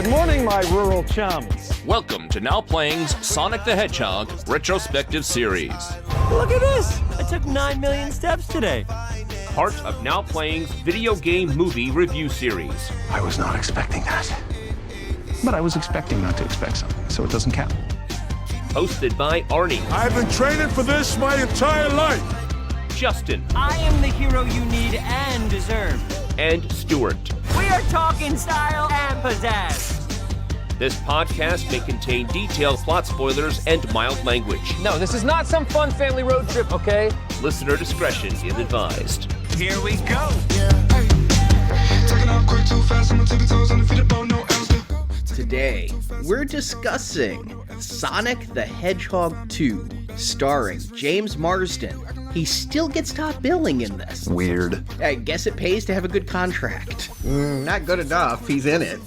morning, my rural chums. Welcome to Now Playing's Sonic the Hedgehog retrospective series. Look at this! I took 9 million steps today. Part of Now Playing's video game movie review series. I was not expecting that. But I was expecting not to expect something, so it doesn't count. Hosted by Arnie. I've been training for this my entire life. Justin. I am the hero you need and deserve. And Stuart. We are talking style and pizzazz. This podcast may contain detailed plot spoilers and mild language. No, this is not some fun family road trip, okay? Listener discretion is advised. Here we go. Today, we're discussing Sonic the Hedgehog 2, starring James Marsden. He still gets top billing in this. Weird. I guess it pays to have a good contract. Not good enough. He's in it.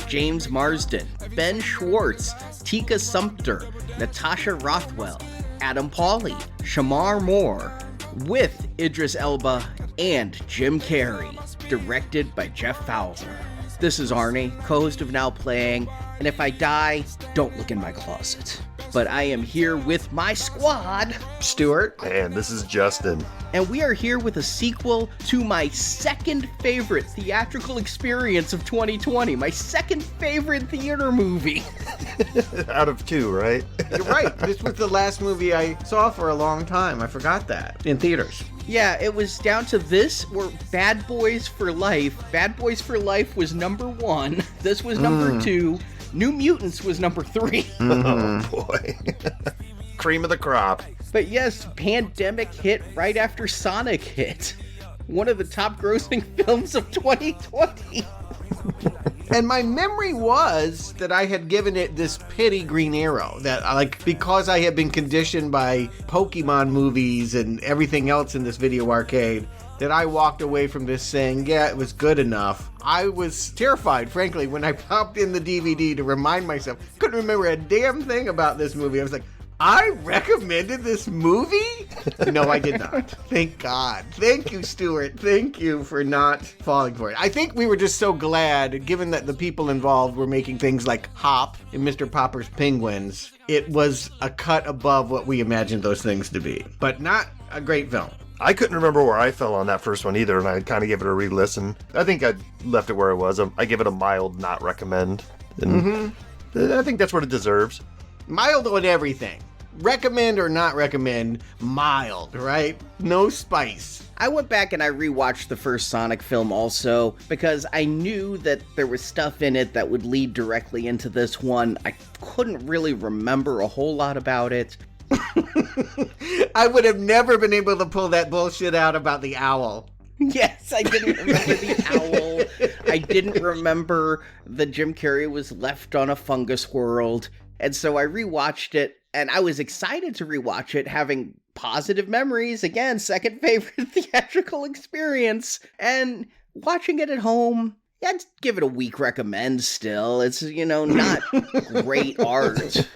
James Marsden, Ben Schwartz, Tika Sumpter, Natasha Rothwell, Adam Pawley, Shamar Moore, with Idris Elba and Jim Carrey, directed by Jeff Fowler. This is Arnie, co-host of Now Playing, and if I die, don't look in my closet. But I am here with my squad, Stuart. And this is Justin. And we are here with a sequel to my second favorite theatrical experience of 2020. My second favorite theater movie. Out of two, right? You're right. This was the last movie I saw for a long time. I forgot that. In theaters. Yeah, it was down to this or Bad Boys for Life. Bad Boys for Life was number 1. This was number 2. New Mutants was number 3. Oh, boy. Cream of the crop. But yes, pandemic hit right after Sonic hit. One of the top grossing films of 2020. And my memory was that I had given it this pity green arrow. That, like, because I had been conditioned by Pokemon movies and everything else in this video arcade, that I walked away from this saying, yeah, it was good enough. I was terrified, frankly, when I popped in the DVD to remind myself. Couldn't remember a damn thing about this movie. I was like, I recommended this movie? No, I did not. Thank God. Thank you, Stuart. Thank you for not falling for it. I think we were just so glad, given that the people involved were making things like Hop and Mr. Popper's Penguins, it was a cut above what we imagined those things to be. But not a great film. I couldn't remember where I fell on that first one either, and I kind of gave it a re-listen. I think I left it where it was. I give it a mild not recommend. And I think that's what it deserves. Mild on everything. Recommend or not recommend, mild, right? No spice. I went back and I rewatched the first Sonic film also because I knew that there was stuff in it that would lead directly into this one. I couldn't really remember a whole lot about it. I would have never been able to pull that bullshit out about the owl. Yes, I didn't remember the owl. I didn't remember that Jim Carrey was left on a fungus world. And so I rewatched it, and I was excited to rewatch it, having positive memories. Again, second favorite theatrical experience. And watching it at home, yeah, I'd give it a weak recommend still. It's, not great art.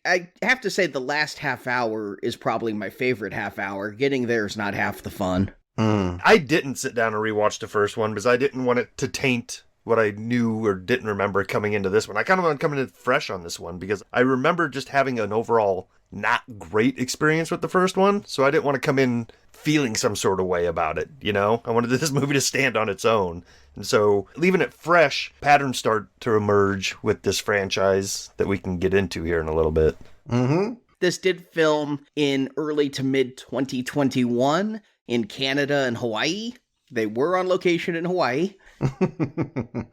I have to say the last half hour is probably my favorite half hour. Getting there is not half the fun. I didn't sit down and rewatch the first one because I didn't want it to taint what I knew or didn't remember coming into this one. I kind of want to come in fresh on this one because I remember just having an overall not great experience with the first one, so I didn't want to come in feeling some sort of way about it, I wanted this movie to stand on its own. And so leaving it fresh, patterns start to emerge with this franchise that we can get into here in a little bit. This did film in early to mid 2021 in Canada and Hawaii. They were on location in Hawaii.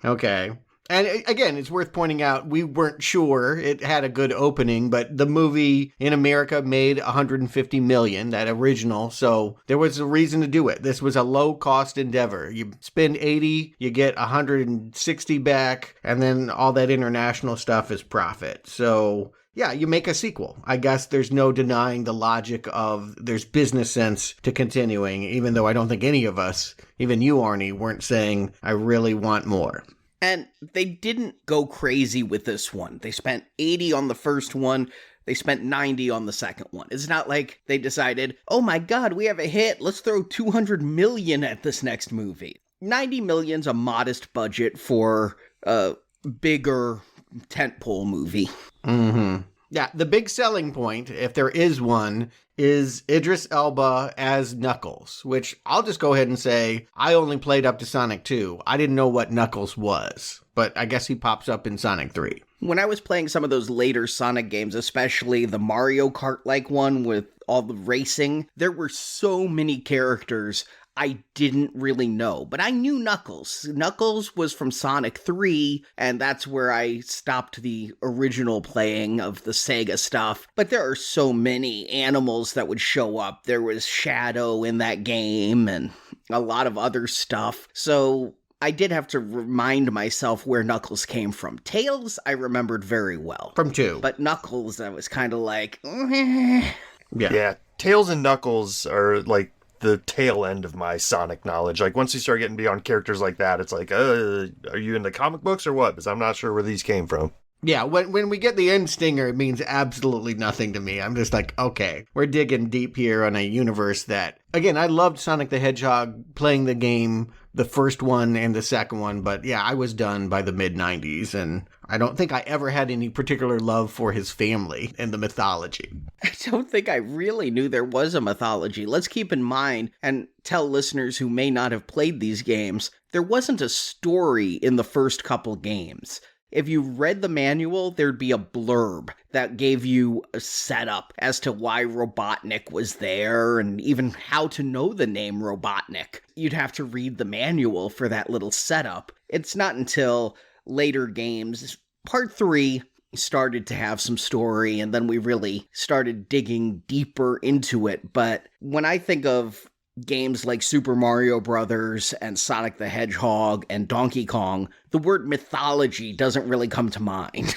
Okay. And again, it's worth pointing out, we weren't sure it had a good opening, but the movie in America made $150 million, that original, so there was a reason to do it. This was a low-cost endeavor. You spend $80, you get $160 back, and then all that international stuff is profit. So yeah, you make a sequel. I guess there's no denying the logic of there's business sense to continuing, even though I don't think any of us, even you, Arnie, weren't saying, I really want more. And they didn't go crazy with this one. They spent $80 on the first one. They spent $90 on the second one. It's not like they decided, oh my God, we have a hit. Let's throw $200 million at this next movie. $90 million's a modest budget for a bigger tentpole movie. Mm-hmm. Yeah, the big selling point, if there is one, is Idris Elba as Knuckles, which I'll just go ahead and say I only played up to Sonic 2. I didn't know what Knuckles was, but I guess he pops up in Sonic 3. When I was playing some of those later Sonic games, especially the Mario Kart-like one with all the racing, there were so many characters I didn't really know, but I knew Knuckles. Knuckles was from Sonic 3, and that's where I stopped the original playing of the Sega stuff. But there are so many animals that would show up. There was Shadow in that game, and a lot of other stuff. So I did have to remind myself where Knuckles came from. Tails, I remembered very well. From 2. But Knuckles, I was kind of like, Yeah, Tails and Knuckles are like the tail end of my Sonic knowledge. Like, once you start getting beyond characters like that, it's like, are you into comic books or what? Because I'm not sure where these came from. Yeah, when we get the end stinger, it means absolutely nothing to me. I'm just like, okay, we're digging deep here on a universe that, again, I loved Sonic the Hedgehog, playing the game, the first one and the second one, but yeah, I was done by the mid-90s, and I don't think I ever had any particular love for his family and the mythology. I don't think I really knew there was a mythology. Let's keep in mind, and tell listeners who may not have played these games, there wasn't a story in the first couple games. If you read the manual, there'd be a blurb that gave you a setup as to why Robotnik was there and even how to know the name Robotnik. You'd have to read the manual for that little setup. It's not until later games, Part 3 started to have some story, and then we really started digging deeper into it. But when I think of games like Super Mario Brothers and Sonic the Hedgehog and Donkey Kong, the word mythology doesn't really come to mind.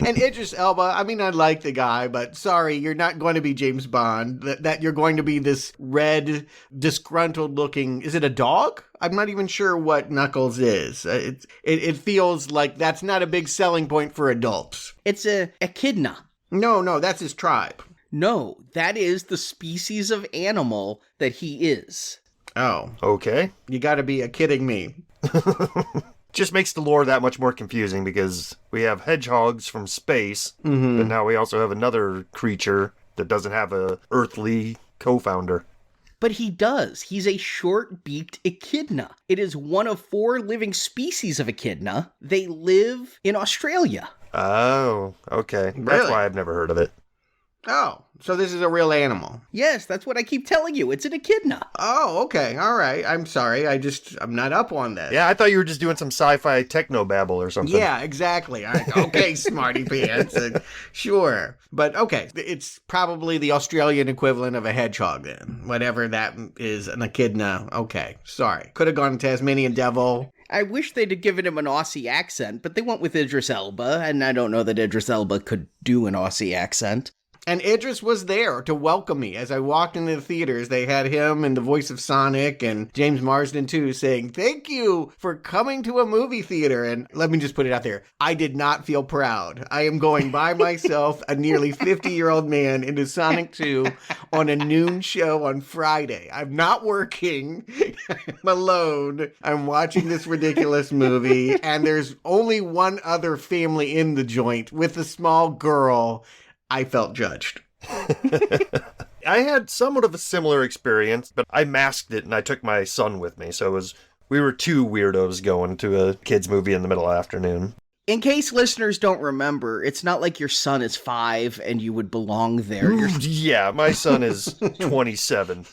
And Idris Elba, I mean, I like the guy, but sorry, you're not going to be James Bond. That you're going to be this red, disgruntled looking, is it a dog? I'm not even sure what Knuckles is. It feels like that's not a big selling point for adults. It's a echidna. No, that's his tribe. No, that is the species of animal that he is. Oh. Okay. You gotta be kidding me. Just makes the lore that much more confusing because we have hedgehogs from space, but now we also have another creature that doesn't have a earthly co-founder. But he does. He's a short-beaked echidna. It is one of 4 living species of echidna. They live in Australia. Oh, okay. Really? That's why I've never heard of it. Oh, so this is a real animal. Yes, that's what I keep telling you. It's an echidna. Oh, okay. All right. I'm sorry. I'm not up on that. Yeah, I thought you were just doing some sci-fi techno babble or something. Yeah, exactly. Okay, smarty pants. Sure. But okay, it's probably the Australian equivalent of a hedgehog then. Whatever that is, an echidna. Okay, sorry. Could have gone Tasmanian devil. I wish they'd have given him an Aussie accent, but they went with Idris Elba, and I don't know that Idris Elba could do an Aussie accent. And Idris was there to welcome me. As I walked into the theaters, they had him and the voice of Sonic and James Marsden too saying, "Thank you for coming to a movie theater." And let me just put it out there. I did not feel proud. I am going by myself, a nearly 50-year-old man, into Sonic 2 on a noon show on Friday. I'm not working. I'm alone. I'm watching this ridiculous movie. And there's only one other family in the joint with a small girl. I felt judged. I had somewhat of a similar experience, but I masked it and I took my son with me. So we were 2 weirdos going to a kid's movie in the middle of the afternoon. In case listeners don't remember, it's not like your son is 5 and you would belong there. Yeah, my son is 27.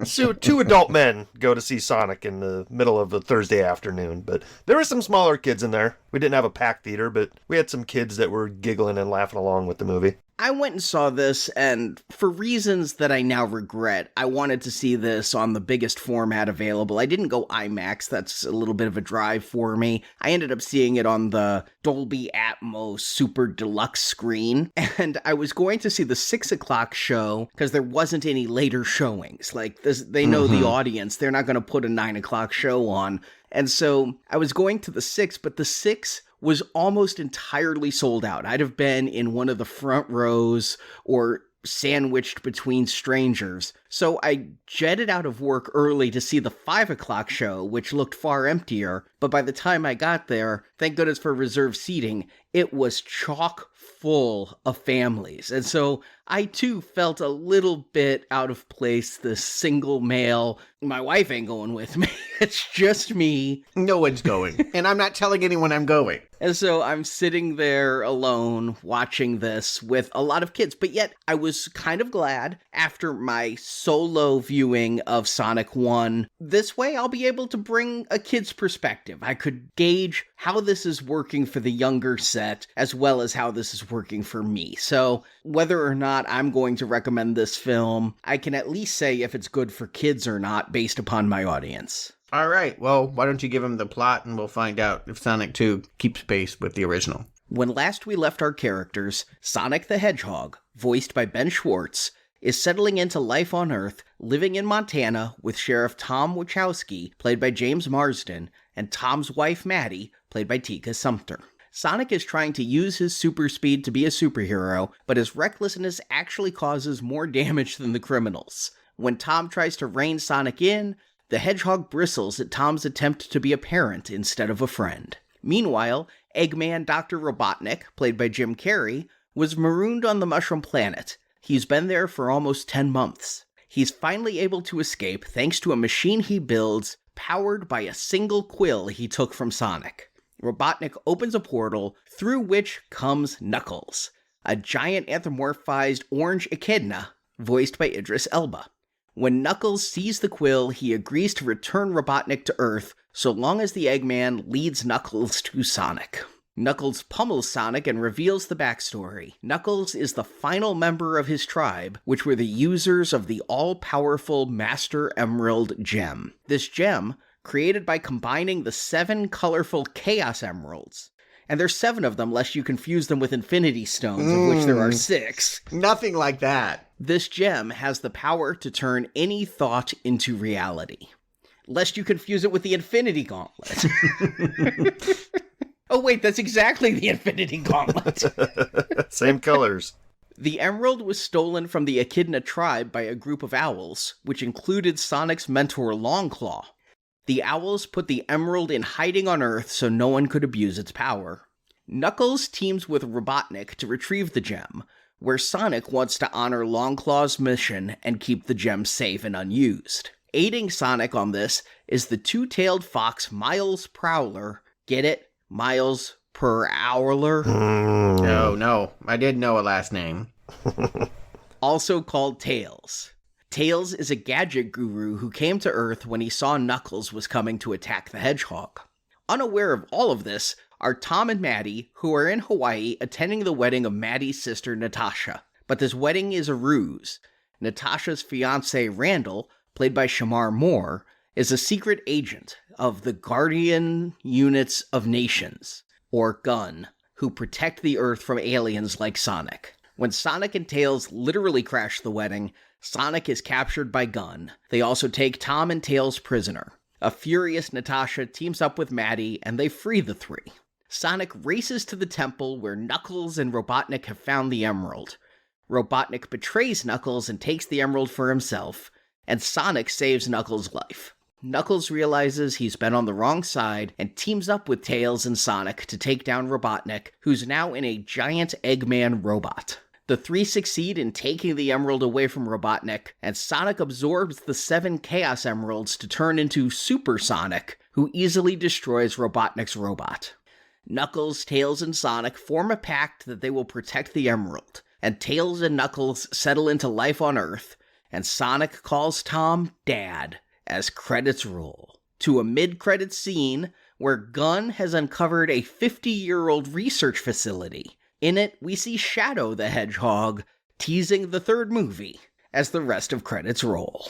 So 2 adult men go to see Sonic in the middle of a Thursday afternoon, but there were some smaller kids in there. We didn't have a packed theater, but we had some kids that were giggling and laughing along with the movie. I went and saw this, and for reasons that I now regret, I wanted to see this on the biggest format available. I didn't go IMAX. That's a little bit of a drive for me. I ended up seeing it on the Dolby Atmos Super Deluxe screen, and I was going to see the 6 o'clock show because there wasn't any later showings. Like, they know the audience. They're not going to put a 9 o'clock show on. And so I was going to the 6, but the 6 was almost entirely sold out. I'd have been in one of the front rows or sandwiched between strangers. So I jetted out of work early to see the 5 o'clock show, which looked far emptier, but by the time I got there, thank goodness for reserved seating, it was chock full of families. And so I too felt a little bit out of place, the single male. My wife ain't going with me. It's just me. No one's going. And I'm not telling anyone I'm going. And so I'm sitting there alone watching this with a lot of kids. But yet I was kind of glad after my solo viewing of Sonic 1. This way I'll be able to bring a kid's perspective. I could gauge how this is working for the younger set as well as how this is working for me. So whether or not I'm going to recommend this film, I can at least say if it's good for kids or not based upon my audience. All right, well, why don't you give him the plot and we'll find out if Sonic 2 keeps pace with the original. When last we left our characters, Sonic the Hedgehog, voiced by Ben Schwartz, is settling into life on Earth, living in Montana with Sheriff Tom Wachowski, played by James Marsden, and Tom's wife Maddie, played by Tika Sumpter. Sonic is trying to use his super speed to be a superhero, but his recklessness actually causes more damage than the criminals. When Tom tries to rein Sonic in, the Hedgehog bristles at Tom's attempt to be a parent instead of a friend. Meanwhile, Eggman Dr. Robotnik, played by Jim Carrey, was marooned on the Mushroom Planet. He's been there for almost 10 months. He's finally able to escape thanks to a machine he builds, powered by a single quill he took from Sonic. Robotnik opens a portal, through which comes Knuckles, a giant anthropomorphized orange echidna, voiced by Idris Elba. When Knuckles sees the quill, he agrees to return Robotnik to Earth, so long as the Eggman leads Knuckles to Sonic. Knuckles pummels Sonic and reveals the backstory. Knuckles is the final member of his tribe, which were the users of the all-powerful Master Emerald Gem. This gem, created by combining the 7 colorful Chaos Emeralds, and there's 7 of them, lest you confuse them with Infinity Stones, of which there are 6. Nothing like that. This gem has the power to turn any thought into reality, lest you confuse it with the Infinity Gauntlet. Oh wait, that's exactly the Infinity Gauntlet. Same colors. The emerald was stolen from the Echidna tribe by a group of owls, which included Sonic's mentor Longclaw. The owls put the emerald in hiding on Earth so no one could abuse its power. Knuckles teams with Robotnik to retrieve the gem, where Sonic wants to honor Longclaw's mission and keep the gem safe and unused. Aiding Sonic on this is the two-tailed fox Miles Prowler. Get it? Miles per Owler? No, I did know a last name. Also called Tails. Tails is a gadget guru who came to Earth when he saw Knuckles was coming to attack the Hedgehog. Unaware of all of this are Tom and Maddie, who are in Hawaii attending the wedding of Maddie's sister Natasha. But this wedding is a ruse. Natasha's fiancé Randall, played by Shamar Moore, is a secret agent of the Guardian Units of Nations, or GUN, who protect the Earth from aliens like Sonic. When Sonic and Tails literally crash the wedding, Sonic is captured by GUN. They also take Tom and Tails prisoner. A furious Natasha teams up with Maddie, and they free the 3. Sonic races to the temple where Knuckles and Robotnik have found the emerald. Robotnik betrays Knuckles and takes the emerald for himself, and Sonic saves Knuckles' life. Knuckles realizes he's been on the wrong side and teams up with Tails and Sonic to take down Robotnik, who's now in a giant Eggman robot. The 3 succeed in taking the emerald away from Robotnik, and Sonic absorbs the 7 Chaos Emeralds to turn into Super Sonic, who easily destroys Robotnik's robot. Knuckles, Tails, and Sonic form a pact that they will protect the emerald, and Tails and Knuckles settle into life on Earth, and Sonic calls Tom Dad as credits roll, to a mid-credits scene where GUN has uncovered a 50-year-old research facility. In it, we see Shadow the Hedgehog teasing the 3rd movie as the rest of credits roll.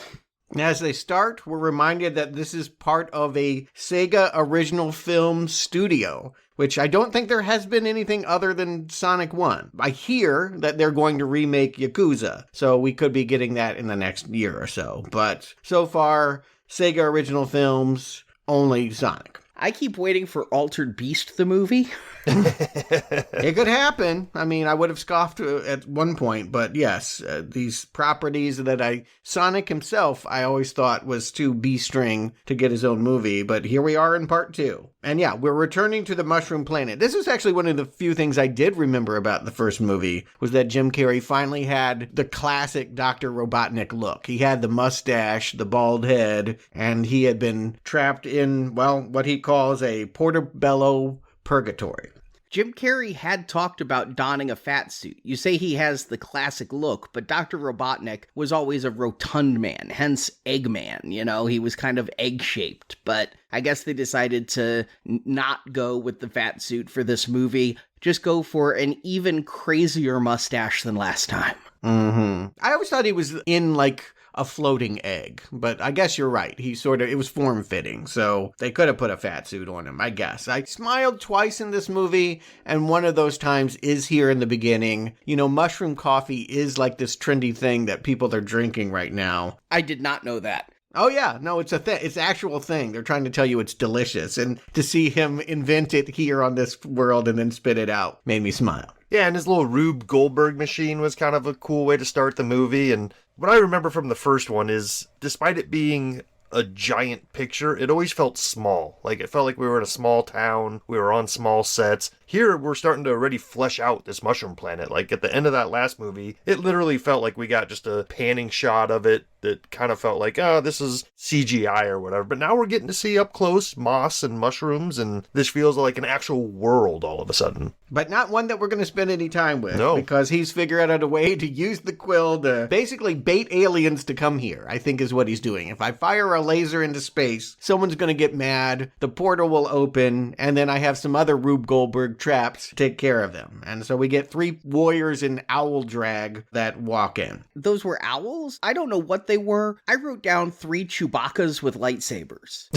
As they start, we're reminded that this is part of a Sega original film studio, which I don't think there has been anything other than Sonic 1. I hear that they're going to remake Yakuza, so we could be getting that in the next year or so. But so far, Sega original films, only Sonic. I keep waiting for Altered Beast, the movie. It could happen. I mean, I would have scoffed at one point, but yes, these properties that Sonic himself, I always thought was too B-string to get his own movie, but here we are in part 2. And yeah, we're returning to the Mushroom Planet. This is actually one of the few things I did remember about the first movie, was that Jim Carrey finally had the classic Dr. Robotnik look. He had the mustache, the bald head, and he had been trapped in, well, what he calls a portobello purgatory. Jim Carrey had talked about donning a fat suit. You say he has the classic look, but Dr. Robotnik was always a rotund man, hence Eggman. You know, he was kind of egg-shaped, but I guess they decided to not go with the fat suit for this movie, just go for an even crazier mustache than last time. Mm-hmm. I always thought he was in, like, a floating egg, but I guess you're right. It was form-fitting, so they could have put a fat suit on him, I guess. I smiled twice in this movie, and one of those times is here in the beginning. You know, mushroom coffee is like this trendy thing that people are drinking right now. I did not know that. Oh yeah, no, it's a thing. It's an actual thing. They're trying to tell you it's delicious, and to see him invent it here on this world and then spit it out made me smile. Yeah, and his little Rube Goldberg machine was kind of a cool way to start the movie. And what I remember from the first one is, despite it being a giant picture, it always felt small. Like, it felt like we were in a small town, we were on small sets. Here, we're starting to already flesh out this mushroom planet. Like, at the end of that last movie, it literally felt like we got just a panning shot of it that kind of felt like, oh, this is CGI or whatever. But now we're getting to see up close moss and mushrooms, and this feels like an actual world all of a sudden. But not one that we're going to spend any time with. No. Because he's figured out a way to use the quill to basically bait aliens to come here, I think is what he's doing. If I fire a laser into space, someone's going to get mad, the portal will open, and then I have some other Rube Goldberg traps to take care of them. And so we get 3 warriors in owl drag that walk in. Those were owls? I don't know what they were. I wrote down 3 Chewbacca's with lightsabers.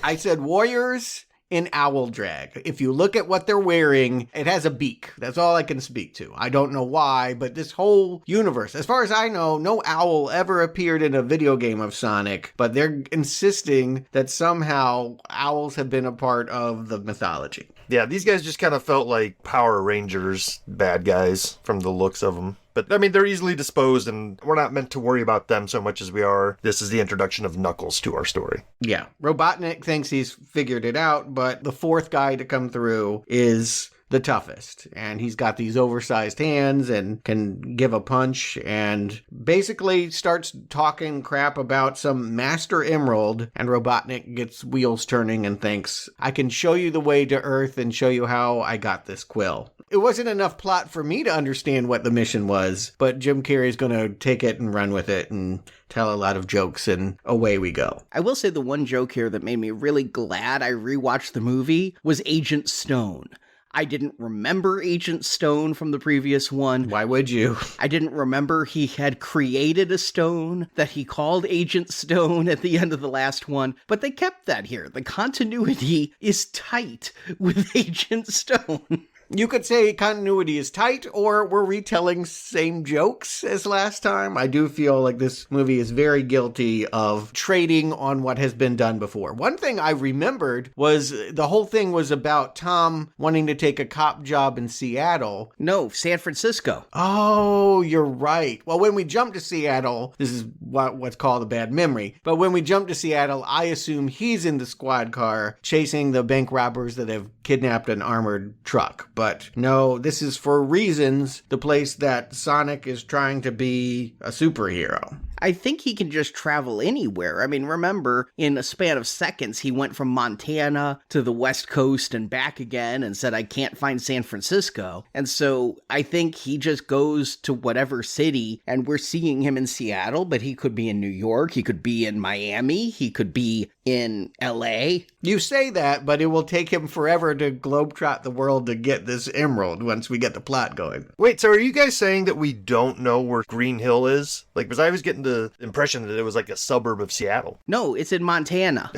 I said warriors in owl drag. If you look at what they're wearing, it has a beak. That's all I can speak to. I don't know why, but this whole universe, as far as I know, no owl ever appeared in a video game of Sonic, but they're insisting that somehow owls have been a part of the mythology. Yeah, these guys just kind of felt like Power Rangers bad guys from the looks of them. But, I mean, they're easily disposed, and we're not meant to worry about them so much as we are. This is the introduction of Knuckles to our story. Yeah. Robotnik thinks he's figured it out, but the 4th guy to come through is the toughest, and he's got these oversized hands and can give a punch, and basically starts talking crap about some Master Emerald, and Robotnik gets wheels turning and thinks, I can show you the way to Earth and show you how I got this quill. It wasn't enough plot for me to understand what the mission was, but Jim Carrey's gonna take it and run with it and tell a lot of jokes, and away we go. I will say the one joke here that made me really glad I rewatched the movie was Agent Stone. I didn't remember Agent Stone from the previous one. Why would you? I didn't remember he had created a stone that he called Agent Stone at the end of the last one, but they kept that here. The continuity is tight with Agent Stone. You could say continuity is tight, or we're retelling same jokes as last time. I do feel like this movie is very guilty of trading on what has been done before. One thing I remembered was the whole thing was about Tom wanting to take a cop job in Seattle. No, San Francisco. Oh, you're right. Well, when we jump to Seattle, this is what's called a bad memory, but when we jump to Seattle, I assume he's in the squad car chasing the bank robbers that have kidnapped an armored truck. But no, this is for reasons the place that Sonic is trying to be a superhero. I think he can just travel anywhere. I mean, remember, in a span of seconds, he went from Montana to the West Coast and back again and said, I can't find San Francisco. And so I think he just goes to whatever city, and we're seeing him in Seattle, but he could be in New York, he could be in Miami, he could be in LA. You say that, but it will take him forever to globetrot the world to get this emerald once we get the plot going. Wait, so are you guys saying that we don't know where Green Hill is? Like, because I was getting the impression that it was like a suburb of Seattle. No, it's in Montana.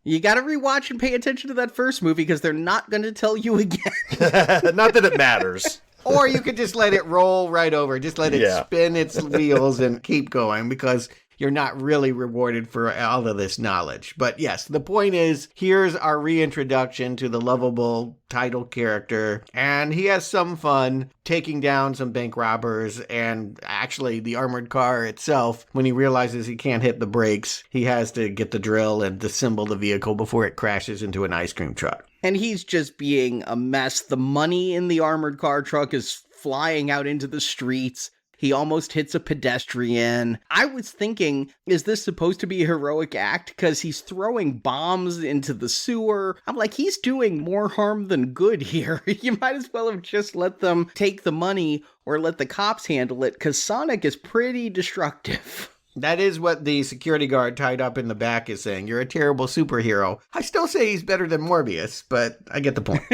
You gotta rewatch and pay attention to that first movie because they're not gonna tell you again. Not that it matters. Or you could just let it roll right over. Just let it spin its wheels and keep going, because you're not really rewarded for all of this knowledge. But yes, the point is, here's our reintroduction to the lovable title character, and he has some fun taking down some bank robbers and actually the armored car itself. When he realizes he can't hit the brakes, he has to get the drill and disassemble the vehicle before it crashes into an ice cream truck. And he's just being a mess. The money in the armored car truck is flying out into the streets. He almost hits a pedestrian. I was thinking, is this supposed to be a heroic act? Because he's throwing bombs into the sewer. I'm like, he's doing more harm than good here. You might as well have just let them take the money or let the cops handle it, because Sonic is pretty destructive. That is what the security guard tied up in the back is saying. You're a terrible superhero. I still say he's better than Morbius, but I get the point.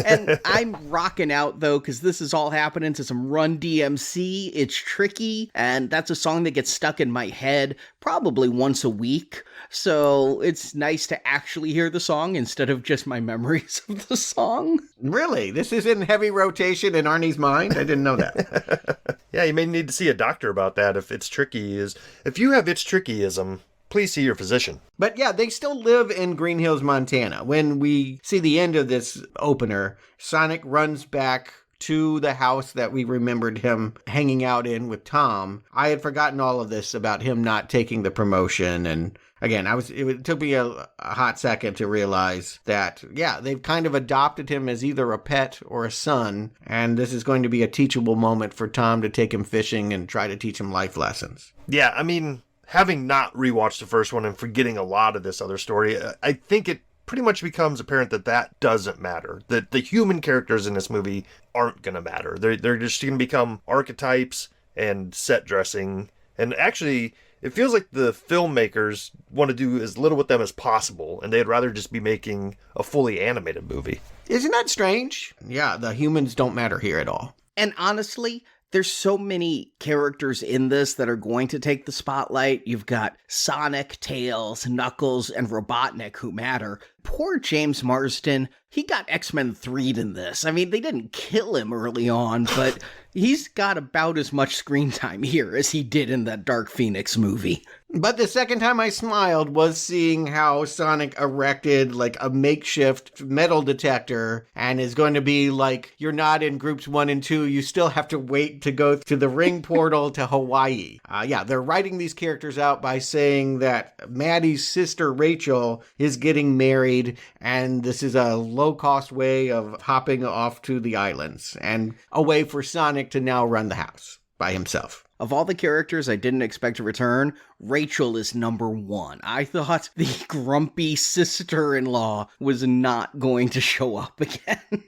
And I'm rocking out, though, because this is all happening to some Run DMC. It's tricky, and that's a song that gets stuck in my head probably once a week. So it's nice to actually hear the song instead of just my memories of the song. Really? This is in heavy rotation in Arnie's mind? I didn't know that. Yeah, you may need to see a doctor about that if it's tricky. If you have it's trickism, please see your physician. But yeah, they still live in Green Hills, Montana. When we see the end of this opener, Sonic runs back to the house that we remembered him hanging out in with Tom. I had forgotten all of this about him not taking the promotion. And again, it took me a hot second to realize that, yeah, they've kind of adopted him as either a pet or a son. And this is going to be a teachable moment for Tom to take him fishing and try to teach him life lessons. Yeah, I mean, having not rewatched the first one and forgetting a lot of this other story, I think it pretty much becomes apparent that doesn't matter. That the human characters in this movie aren't going to matter. They're just going to become archetypes and set dressing. And actually, it feels like the filmmakers want to do as little with them as possible, and they'd rather just be making a fully animated movie. Isn't that strange? Yeah, the humans don't matter here at all. And honestly, there's so many characters in this that are going to take the spotlight. You've got Sonic, Tails, Knuckles, and Robotnik who matter. Poor James Marsden, he got X-Men 3'd in this. I mean, they didn't kill him early on, but he's got about as much screen time here as he did in that Dark Phoenix movie. But the second time I smiled was seeing how Sonic erected like a makeshift metal detector and is going to be like, you're not in groups 1 and 2. You still have to wait to go to the ring portal to Hawaii. Yeah, they're writing these characters out by saying that Maddie's sister Rachel is getting married, and this is a low-cost way of hopping off to the islands and a way for Sonic to now run the house by himself. Of all the characters I didn't expect to return, Rachel is number 1. I thought the grumpy sister-in-law was not going to show up again.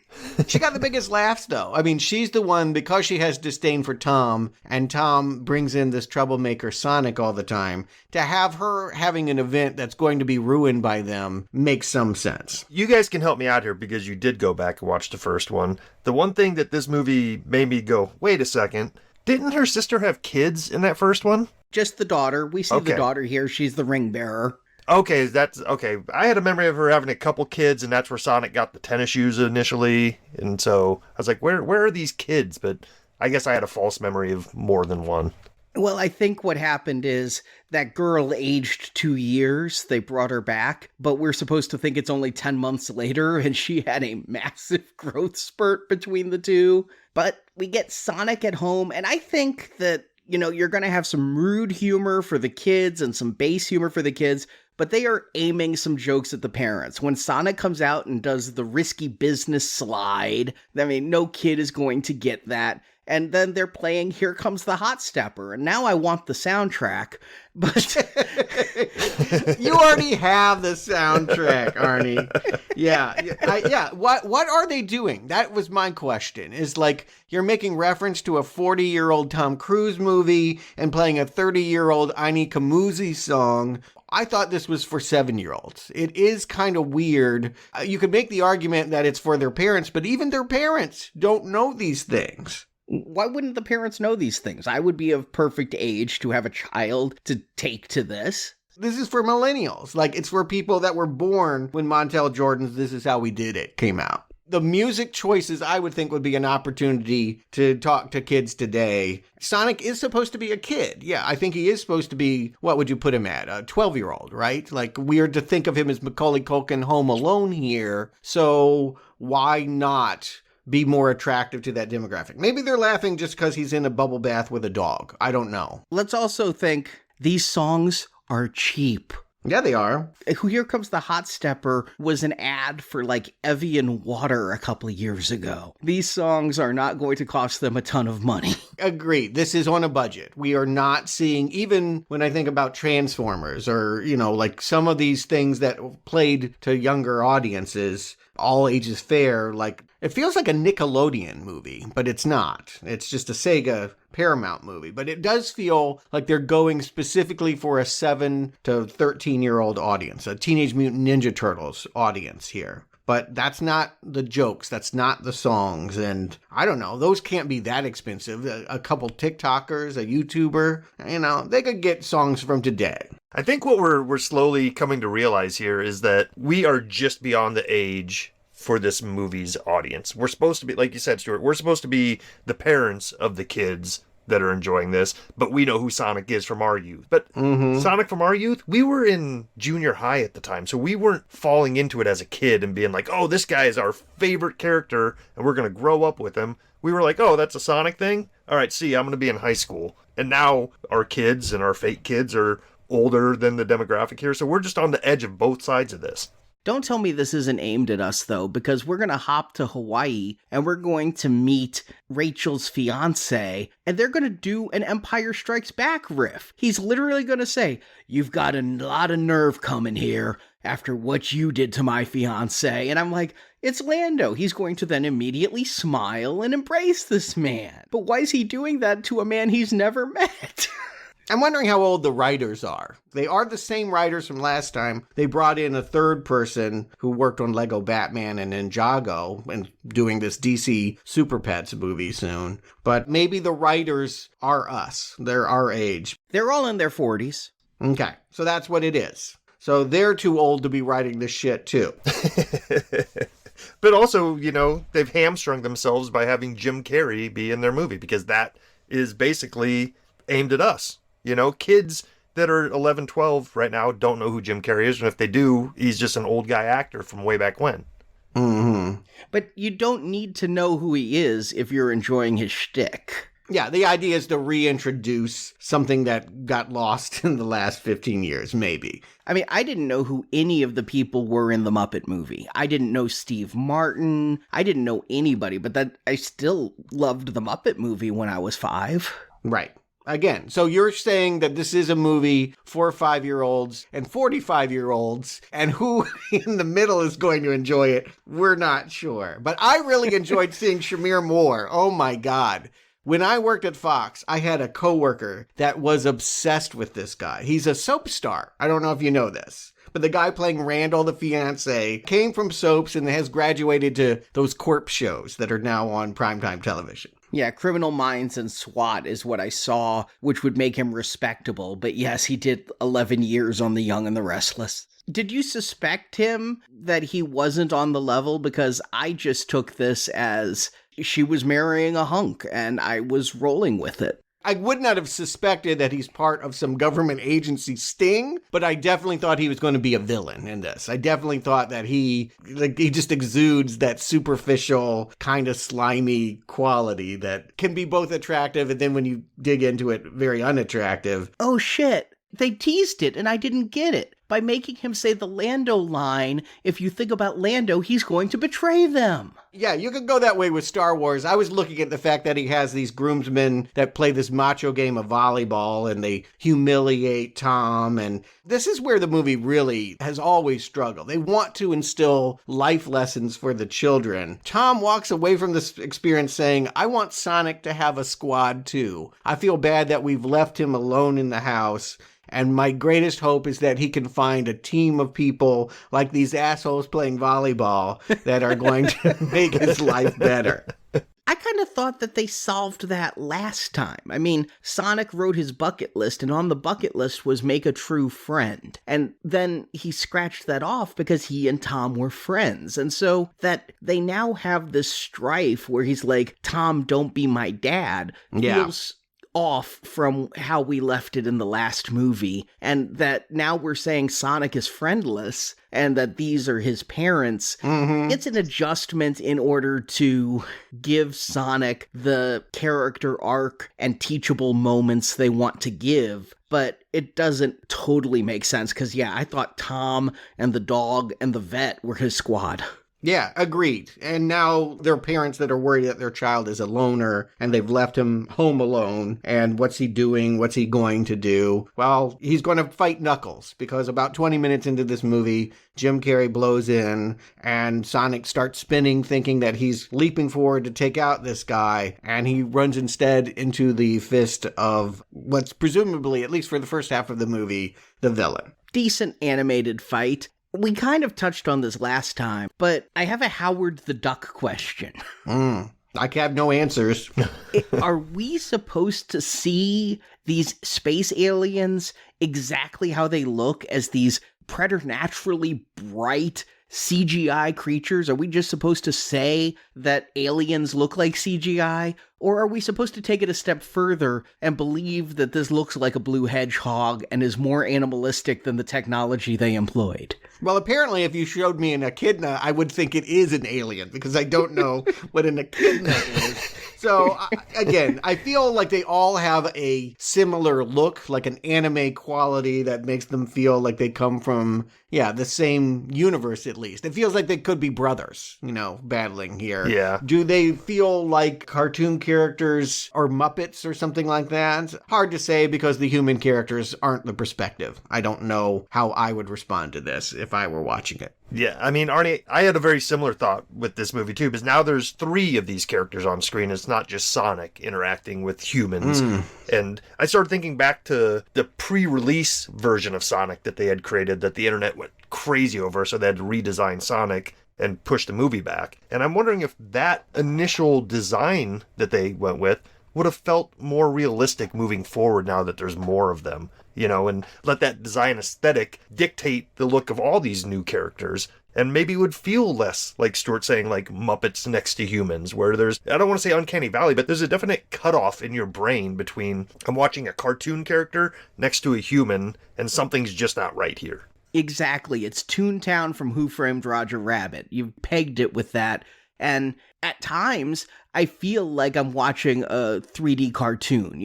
She got the biggest laughs, though. I mean, she's the one, because she has disdain for Tom, and Tom brings in this troublemaker Sonic all the time, to have her having an event that's going to be ruined by them makes some sense. You guys can help me out here because you did go back and watch the first one. The one thing that this movie made me go, wait a second, didn't her sister have kids in that first one? Just the daughter. We see the daughter here. She's the ring bearer. Okay, that's okay. I had a memory of her having a couple kids, and that's where Sonic got the tennis shoes initially. And so I was like, where are these kids? But I guess I had a false memory of more than one. Well, I think what happened is that girl aged 2 years. They brought her back, but we're supposed to think it's only 10 months later, and she had a massive growth spurt between the two. But we get Sonic at home, and I think that, you know, you're going to have some rude humor for the kids and some base humor for the kids, but they are aiming some jokes at the parents. When Sonic comes out and does the risky business slide, I mean, no kid is going to get that. And then they're playing Here Comes the Hot Stepper. And now I want the soundtrack. But you already have the soundtrack, Arnie. Yeah. What are they doing? That was my question. Is like, you're making reference to a 40-year-old Tom Cruise movie and playing a 30-year-old Aini Kamuzi song. I thought this was for 7-year-olds. It is kind of weird. You could make the argument that it's for their parents, but even their parents don't know these things. Why wouldn't the parents know these things? I would be of perfect age to have a child to take to this. This is for millennials. Like, it's for people that were born when Montel Jordan's This Is How We Did It came out. the music choices I would think would be an opportunity to talk to kids today. Sonic is supposed to be a kid. Yeah, I think he is supposed to be, what would you put him at? A 12-year-old, right? Like, weird to think of him as Macaulay Culkin Home Alone here. So why not be more attractive to that demographic? Maybe they're laughing just because he's in a bubble bath with a dog. I don't know. Let's also think these songs are cheap. Yeah, they are. Here Comes the Hot Stepper was an ad for like Evian water a couple of years ago. These songs are not going to cost them a ton of money. Agreed. This is on a budget. We are not seeing, even when I think about Transformers or, like some of these things that played to younger audiences, all ages fair, like it feels like a Nickelodeon movie, but it's not. It's just a Sega Paramount movie. But it does feel like they're going specifically for a 7 to 13-year-old audience, a Teenage Mutant Ninja Turtles audience here. But that's not the jokes. That's not the songs. And I don't know, those can't be that expensive. A couple TikTokers, a YouTuber, they could get songs from today. I think what we're slowly coming to realize here is that we are just beyond the age for this movie's audience. We're supposed to be, like you said, Stuart, we're supposed to be the parents of the kids that are enjoying this, but we know who Sonic is from our youth. But Sonic from our youth, we were in junior high at the time, so we weren't falling into it as a kid and being like, oh, this guy is our favorite character, and we're going to grow up with him. We were like, oh, that's a Sonic thing? All right, see, I'm going to be in high school. And now our kids and our fake kids are older than the demographic here, so we're just on the edge of both sides of this. Don't tell me this isn't aimed at us, though, because we're going to hop to Hawaii and we're going to meet Rachel's fiance, and they're going to do an Empire Strikes Back riff. He's literally going to say, "You've got a lot of nerve coming here after what you did to my fiance." And I'm like, it's Lando. He's going to then immediately smile and embrace this man. But why is he doing that to a man he's never met? I'm wondering how old the writers are. They are the same writers from last time. They brought in a third person who worked on Lego Batman and Ninjago and doing this DC Super Pets movie soon. But maybe the writers are us. They're our age. They're all in their 40s. Okay, so that's what it is. So they're too old to be writing this shit too. But also, they've hamstrung themselves by having Jim Carrey be in their movie because that is basically aimed at us. Kids that are 11, 12 right now don't know who Jim Carrey is, and if they do, he's just an old guy actor from way back when. Mm-hmm. But you don't need to know who he is if you're enjoying his shtick. Yeah, the idea is to reintroduce something that got lost in the last 15 years, maybe. I mean, I didn't know who any of the people were in the Muppet movie. I didn't know Steve Martin. I didn't know anybody, but I still loved the Muppet movie when I was 5. Right. Again, so you're saying that this is a movie for 5-year-olds and 45-year-olds, and who in the middle is going to enjoy it, we're not sure. But I really enjoyed seeing Shamir Moore. Oh my God. When I worked at Fox, I had a coworker that was obsessed with this guy. He's a soap star. I don't know if you know this. But the guy playing Randall, the fiance, came from soaps and has graduated to those corpse shows that are now on primetime television. Yeah, Criminal Minds and SWAT is what I saw, which would make him respectable. But yes, he did 11 years on The Young and the Restless. Did you suspect him that he wasn't on the level? Because I just took this as she was marrying a hunk, and I was rolling with it. I would not have suspected that he's part of some government agency sting, but I definitely thought he was going to be a villain in this. I definitely thought that he just exudes that superficial, kind of slimy quality that can be both attractive and then when you dig into it, very unattractive. Oh shit, they teased it and I didn't get it. By making him say the Lando line, if you think about Lando, he's going to betray them. Yeah, you could go that way with Star Wars. I was looking at the fact that he has these groomsmen that play this macho game of volleyball and they humiliate Tom. And this is where the movie really has always struggled. They want to instill life lessons for the children. Tom walks away from this experience saying, I want Sonic to have a squad too. I feel bad that we've left him alone in the house. And my greatest hope is that he can find a team of people like these assholes playing volleyball that are going to make his life better. I kind of thought that they solved that last time. I mean, Sonic wrote his bucket list, and on the bucket list was make a true friend. And then he scratched that off because he and Tom were friends. And so that they now have this strife where he's like, Tom, don't be my dad, feels off from how we left it in the last movie, and that now we're saying Sonic is friendless and that these are his parents. It's an adjustment in order to give Sonic the character arc and teachable moments they want to give, but it doesn't totally make sense because, yeah, I thought Tom and the dog and the vet were his squad. Yeah, agreed. And now there are parents that are worried that their child is a loner and they've left him home alone. And what's he doing? What's he going to do? Well, he's going to fight Knuckles because about 20 minutes into this movie, Jim Carrey blows in and Sonic starts spinning thinking that he's leaping forward to take out this guy. And he runs instead into the fist of what's presumably, at least for the first half of the movie, the villain. Decent animated fight. We kind of touched on this last time, but I have a Howard the Duck question. I have no answers. Are we supposed to see these space aliens exactly how they look as these preternaturally bright CGI creatures? Are we just supposed to say that aliens look like CGI? Or are we supposed to take it a step further and believe that this looks like a blue hedgehog and is more animalistic than the technology they employed? Well, apparently, if you showed me an echidna, I would think it is an alien because I don't know what an echidna is. So, again, I feel like they all have a similar look, like an anime quality that makes them feel like they come from, the same universe at least. It feels like they could be brothers, battling here. Yeah. Do they feel like cartoon characters or Muppets or something like that? Hard to say because the human characters aren't the perspective. I don't know how I would respond to this if I were watching it. Yeah, I mean, Arnie, I had a very similar thought with this movie, too, because now there's 3 of these characters on screen. It's not just Sonic interacting with humans. And I started thinking back to the pre-release version of Sonic that they had created that the internet went crazy over, so they had to redesign Sonic and push the movie back. And I'm wondering if that initial design that they went with would have felt more realistic moving forward now that there's more of them. And let that design aesthetic dictate the look of all these new characters. And maybe it would feel less, like Stuart's saying, like Muppets next to humans, where there's, I don't want to say uncanny valley, but there's a definite cutoff in your brain between I'm watching a cartoon character next to a human, and something's just not right here. Exactly. It's Toontown from Who Framed Roger Rabbit. You've pegged it with that. And at times, I feel like I'm watching a 3D cartoon.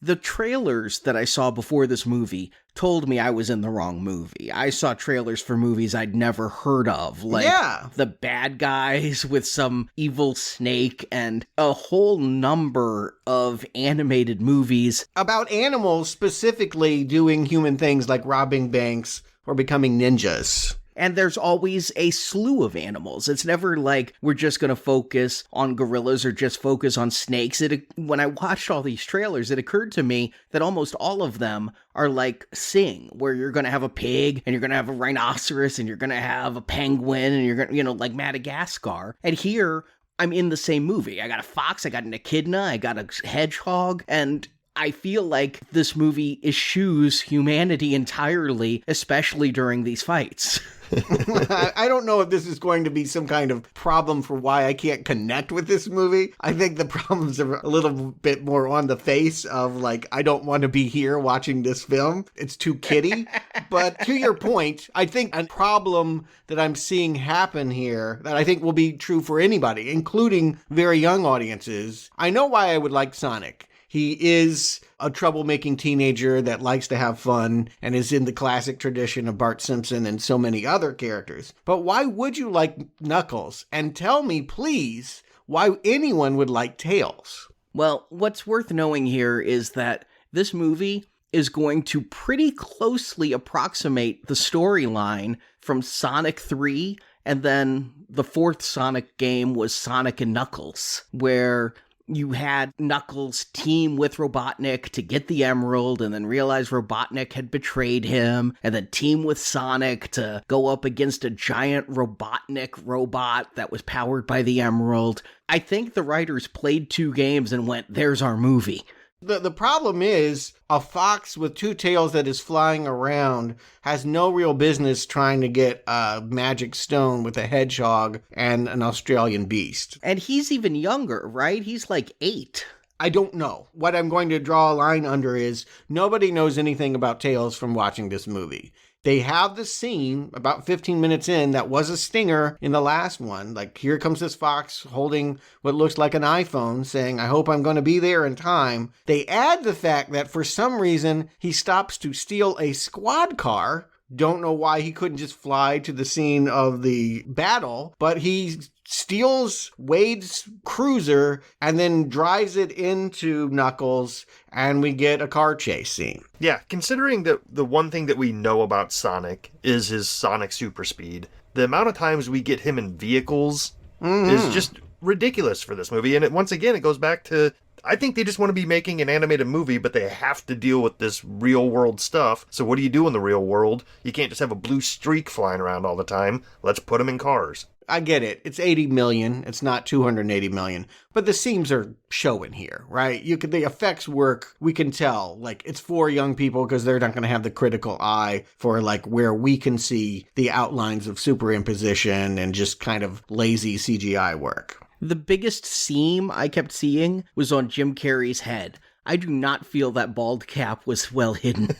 The trailers that I saw before this movie told me I was in the wrong movie. I saw trailers for movies I'd never heard of, like The Bad Guys with some evil snake and a whole number of animated movies. About animals specifically doing human things like robbing banks or becoming ninjas. And there's always a slew of animals. It's never like we're just going to focus on gorillas or just focus on snakes. When I watched all these trailers, it occurred to me that almost all of them are like Sing, where you're going to have a pig and you're going to have a rhinoceros and you're going to have a penguin and you're going to, like Madagascar. And here I'm in the same movie. I got a fox, I got an echidna, I got a hedgehog, and I feel like this movie eschews humanity entirely, especially during these fights. I don't know if this is going to be some kind of problem for why I can't connect with this movie. I think the problems are a little bit more on the face of, like, I don't want to be here watching this film. It's too kiddie. But to your point, I think a problem that I'm seeing happen here that I think will be true for anybody, including very young audiences. I know why I would like Sonic. He is a troublemaking teenager that likes to have fun and is in the classic tradition of Bart Simpson and so many other characters. But why would you like Knuckles? And tell me, please, why anyone would like Tails. Well, what's worth knowing here is that this movie is going to pretty closely approximate the storyline from Sonic 3, and then the 4th Sonic game was Sonic and Knuckles, where you had Knuckles team with Robotnik to get the emerald and then realize Robotnik had betrayed him, and then team with Sonic to go up against a giant Robotnik robot that was powered by the emerald. I think the writers played 2 games and went, there's our movie. The problem is a fox with 2 tails that is flying around has no real business trying to get a magic stone with a hedgehog and an Australian beast. And he's even younger, right? He's like 8. I don't know. What I'm going to draw a line under is nobody knows anything about Tails from watching this movie. They have the scene about 15 minutes in that was a stinger in the last one. Like, here comes this fox holding what looks like an iPhone saying, I hope I'm going to be there in time. They add the fact that for some reason he stops to steal a squad car. Don't know why he couldn't just fly to the scene of the battle, but he steals Wade's cruiser and then drives it into Knuckles, and we get a car chase scene. Yeah, considering that the one thing that we know about Sonic is his Sonic super speed, the amount of times we get him in vehicles is just ridiculous for this movie. And once again, it goes back to, I think they just want to be making an animated movie, but they have to deal with this real world stuff. So what do you do in the real world? You can't just have a blue streak flying around all the time. Let's put them in cars. I get it. It's 80 million. It's not 280 million. But the seams are showing here, right? The effects work. We can tell. Like, it's for young people because they're not going to have the critical eye for, like, where we can see the outlines of superimposition and just kind of lazy CGI work. The biggest seam I kept seeing was on Jim Carrey's head. I do not feel that bald cap was well hidden.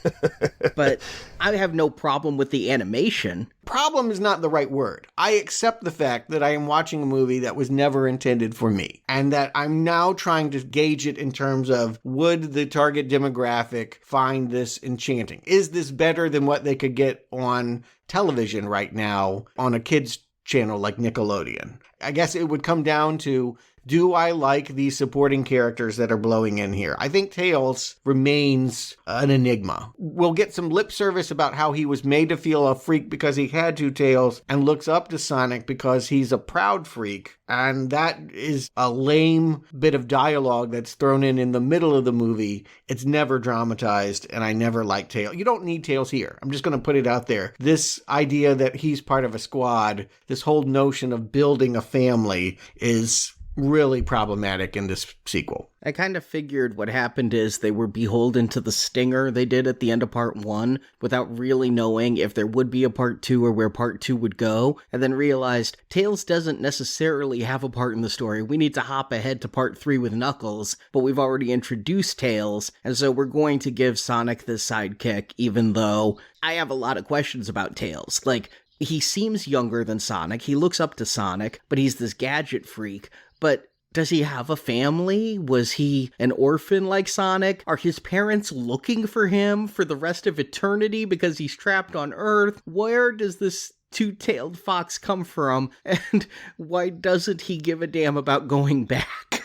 But I have no problem with the animation. Problem is not the right word. I accept the fact that I am watching a movie that was never intended for me, and that I'm now trying to gauge it in terms of, would the target demographic find this enchanting? Is this better than what they could get on television right now on a kid's channel like Nickelodeon? I guess it would come down to, do I like these supporting characters that are blowing in here? I think Tails remains an enigma. We'll get some lip service about how he was made to feel a freak because he had 2 tails and looks up to Sonic because he's a proud freak. And that is a lame bit of dialogue that's thrown in the middle of the movie. It's never dramatized, and I never liked Tails. You don't need Tails here. I'm just going to put it out there. This idea that he's part of a squad, this whole notion of building a family is really problematic in this sequel. I kind of figured what happened is they were beholden to the stinger they did at the end of part 1 without really knowing if there would be a part 2 or where part 2 would go, and then realized Tails doesn't necessarily have a part in the story. We need to hop ahead to part 3 with Knuckles, but we've already introduced Tails, and so we're going to give Sonic this sidekick, even though I have a lot of questions about Tails. Like, he seems younger than Sonic, he looks up to Sonic, but he's this gadget freak. But does he have a family? Was he an orphan like Sonic? Are his parents looking for him for the rest of eternity because he's trapped on Earth? Where does this 2-tailed fox come from? And why doesn't he give a damn about going back?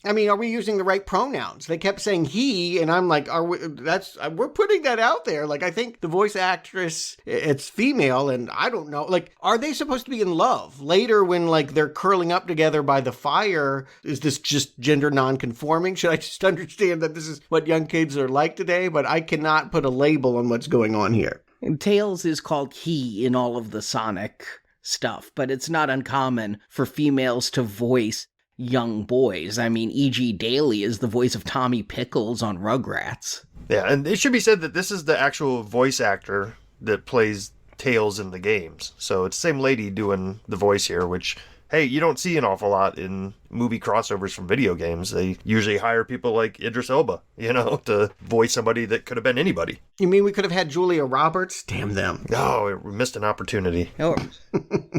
I mean, are we using the right pronouns? They kept saying he, and I'm like, we're putting that out there. Like, I think the voice actress, it's female, and I don't know. Like, are they supposed to be in love? Later, when, like, they're curling up together by the fire, is this just gender non-conforming? Should I just understand that this is what young kids are like today? But I cannot put a label on what's going on here. And Tails is called he in all of the Sonic stuff, but it's not uncommon for females to voice young boys. I mean, E.G. Daily is the voice of Tommy Pickles on Rugrats. Yeah, and it should be said that this is the actual voice actor that plays Tails in the games. So it's the same lady doing the voice here, which, hey, you don't see an awful lot in movie crossovers from video games. They usually hire people like Idris Elba, to voice somebody that could have been anybody. You mean we could have had Julia Roberts? Damn them. Oh, we missed an opportunity.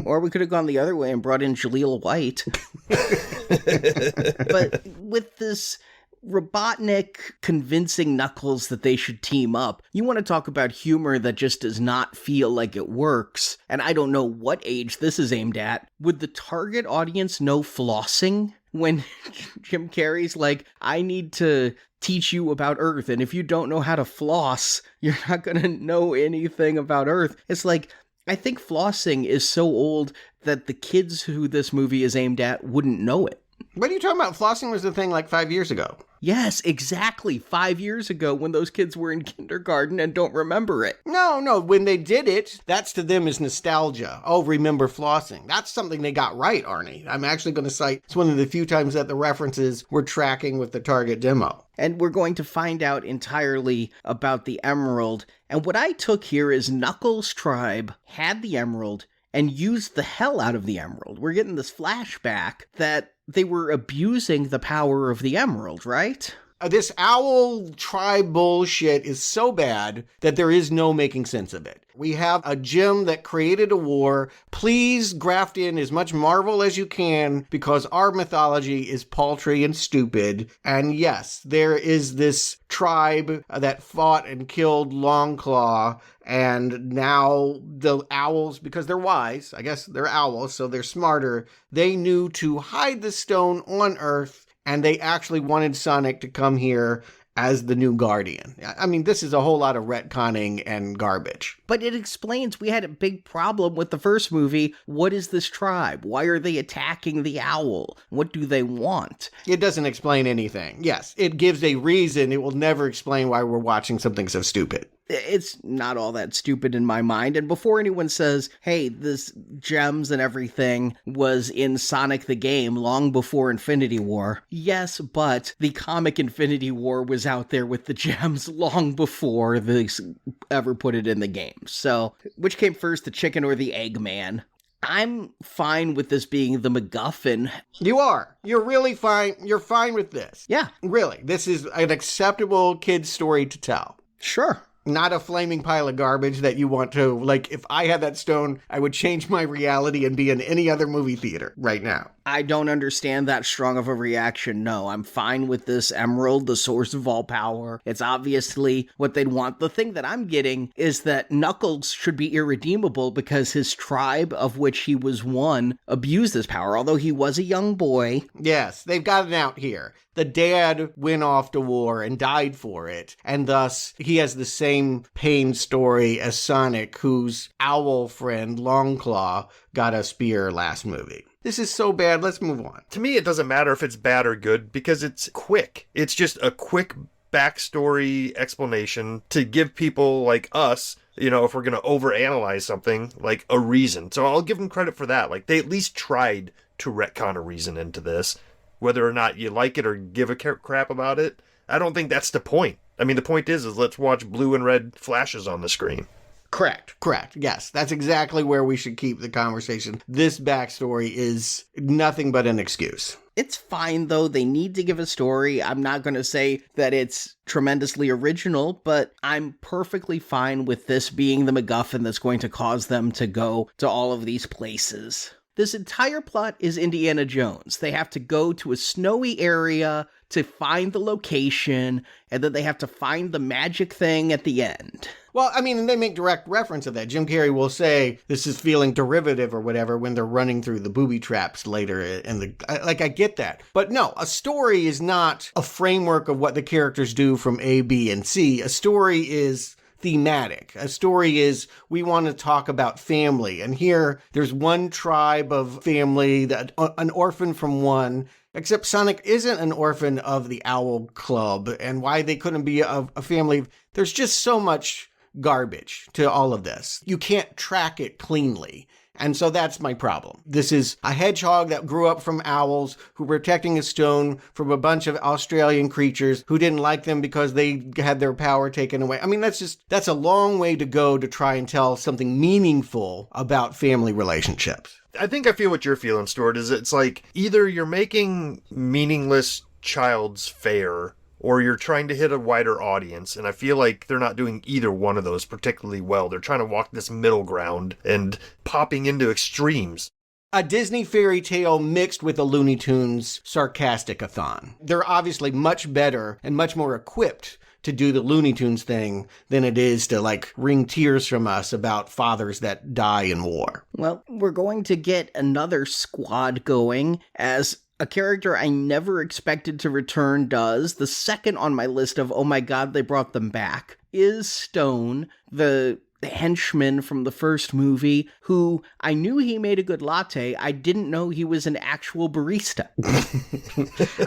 Or we could have gone the other way and brought in Jaleel White. But with this Robotnik convincing Knuckles that they should team up, you want to talk about humor that just does not feel like it works, and I don't know what age this is aimed at. Would the target audience know flossing? When Jim Carrey's like, I need to teach you about Earth, and if you don't know how to floss, you're not gonna know anything about Earth. It's like, I think flossing is so old that the kids who this movie is aimed at wouldn't know it. What are you talking about? Flossing was the thing like 5 years ago. Yes, exactly. 5 years ago when those kids were in kindergarten and don't remember it. No. When they did it, that's to them is nostalgia. Oh, remember flossing. That's something they got right, Arnie. I'm actually going to cite, it's one of the few times that the references were tracking with the target demo. And we're going to find out entirely about the emerald. And what I took here is Knuckles' tribe had the emerald and used the hell out of the emerald. We're getting this flashback that they were abusing the power of the emerald, right? This owl tribe bullshit is so bad that there is no making sense of it. We have a Jim that created a war. Please graft in as much Marvel as you can because our mythology is paltry and stupid. And yes, there is this tribe that fought and killed Longclaw. And now the owls, because they're wise, I guess they're owls, so they're smarter. They knew to hide the stone on Earth, and they actually wanted Sonic to come here as the new guardian. I mean, this is a whole lot of retconning and garbage. But it explains we had a big problem with the first movie. What is this tribe? Why are they attacking the owl? What do they want? It doesn't explain anything. Yes, it gives a reason. It will never explain why we're watching something so stupid. It's not all that stupid in my mind. And before anyone says, hey, this gems and everything was in Sonic the game long before Infinity War. Yes, but the comic Infinity War was out there with the gems long before they ever put it in the game. So, which came first, the chicken or the egg, man? I'm fine with this being the MacGuffin. You are. You're really fine. You're fine with this. Yeah. Really. This is an acceptable kid's story to tell. Sure. Not a flaming pile of garbage that you want to, like, if I had that stone, I would change my reality and be in any other movie theater right now. I don't understand that strong of a reaction. No, I'm fine with this emerald, the source of all power. It's obviously what they'd want. The thing that I'm getting is that Knuckles should be irredeemable because his tribe, of which he was one, abused this power, although he was a young boy. Yes, they've got it out here. The dad went off to war and died for it, and thus he has the same pain story as Sonic, whose owl friend, Longclaw, got a spear last movie. This is so bad, let's move on. To me, it doesn't matter if it's bad or good because it's quick. It's just a quick backstory explanation to give people like us, you know, if we're going to overanalyze something, like a reason. So I'll give them credit for that. Like, they at least tried to retcon a reason into this. Whether or not you like it or give a crap about it, I don't think that's the point. I mean, the point is let's watch blue and red flashes on the screen. Correct. Yes, that's exactly where we should keep the conversation. This backstory is nothing but an excuse. It's fine, though. They need to give a story. I'm not going to say that it's tremendously original, but I'm perfectly fine with this being the MacGuffin that's going to cause them to go to all of these places. This entire plot is Indiana Jones. They have to go to a snowy area to find the location, and then they have to find the magic thing at the end. Well, I mean, and they make direct reference of that. Jim Carrey will say this is feeling derivative or whatever when they're running through the booby traps later. And I get that. But no, a story is not a framework of what the characters do from A, B, and C. A story is thematic. A story is we want to talk about family. And here there's one tribe of family, that an orphan from one. Except Sonic isn't an orphan of the Owl Club, and why they couldn't be a family. There's just so much garbage to all of this. You can't track it cleanly. And so that's my problem. This is a hedgehog that grew up from owls who were protecting a stone from a bunch of Australian creatures who didn't like them because they had their power taken away. I mean, that's a long way to go to try and tell something meaningful about family relationships. I think I feel what you're feeling, Stuart, is it's like either you're making meaningless child's fair or you're trying to hit a wider audience, and I feel like they're not doing either one of those particularly well. They're trying to walk this middle ground and popping into extremes. A Disney fairy tale mixed with a Looney Tunes sarcastic-a-thon. They're obviously much better and much more equipped to do the Looney Tunes thing than it is to, like, wring tears from us about fathers that die in war. Well, we're going to get another squad going as a character I never expected to return does. The second on my list of, oh my god, they brought them back, is Stone, the henchman from the first movie who I knew he made a good latte. I didn't know he was an actual barista.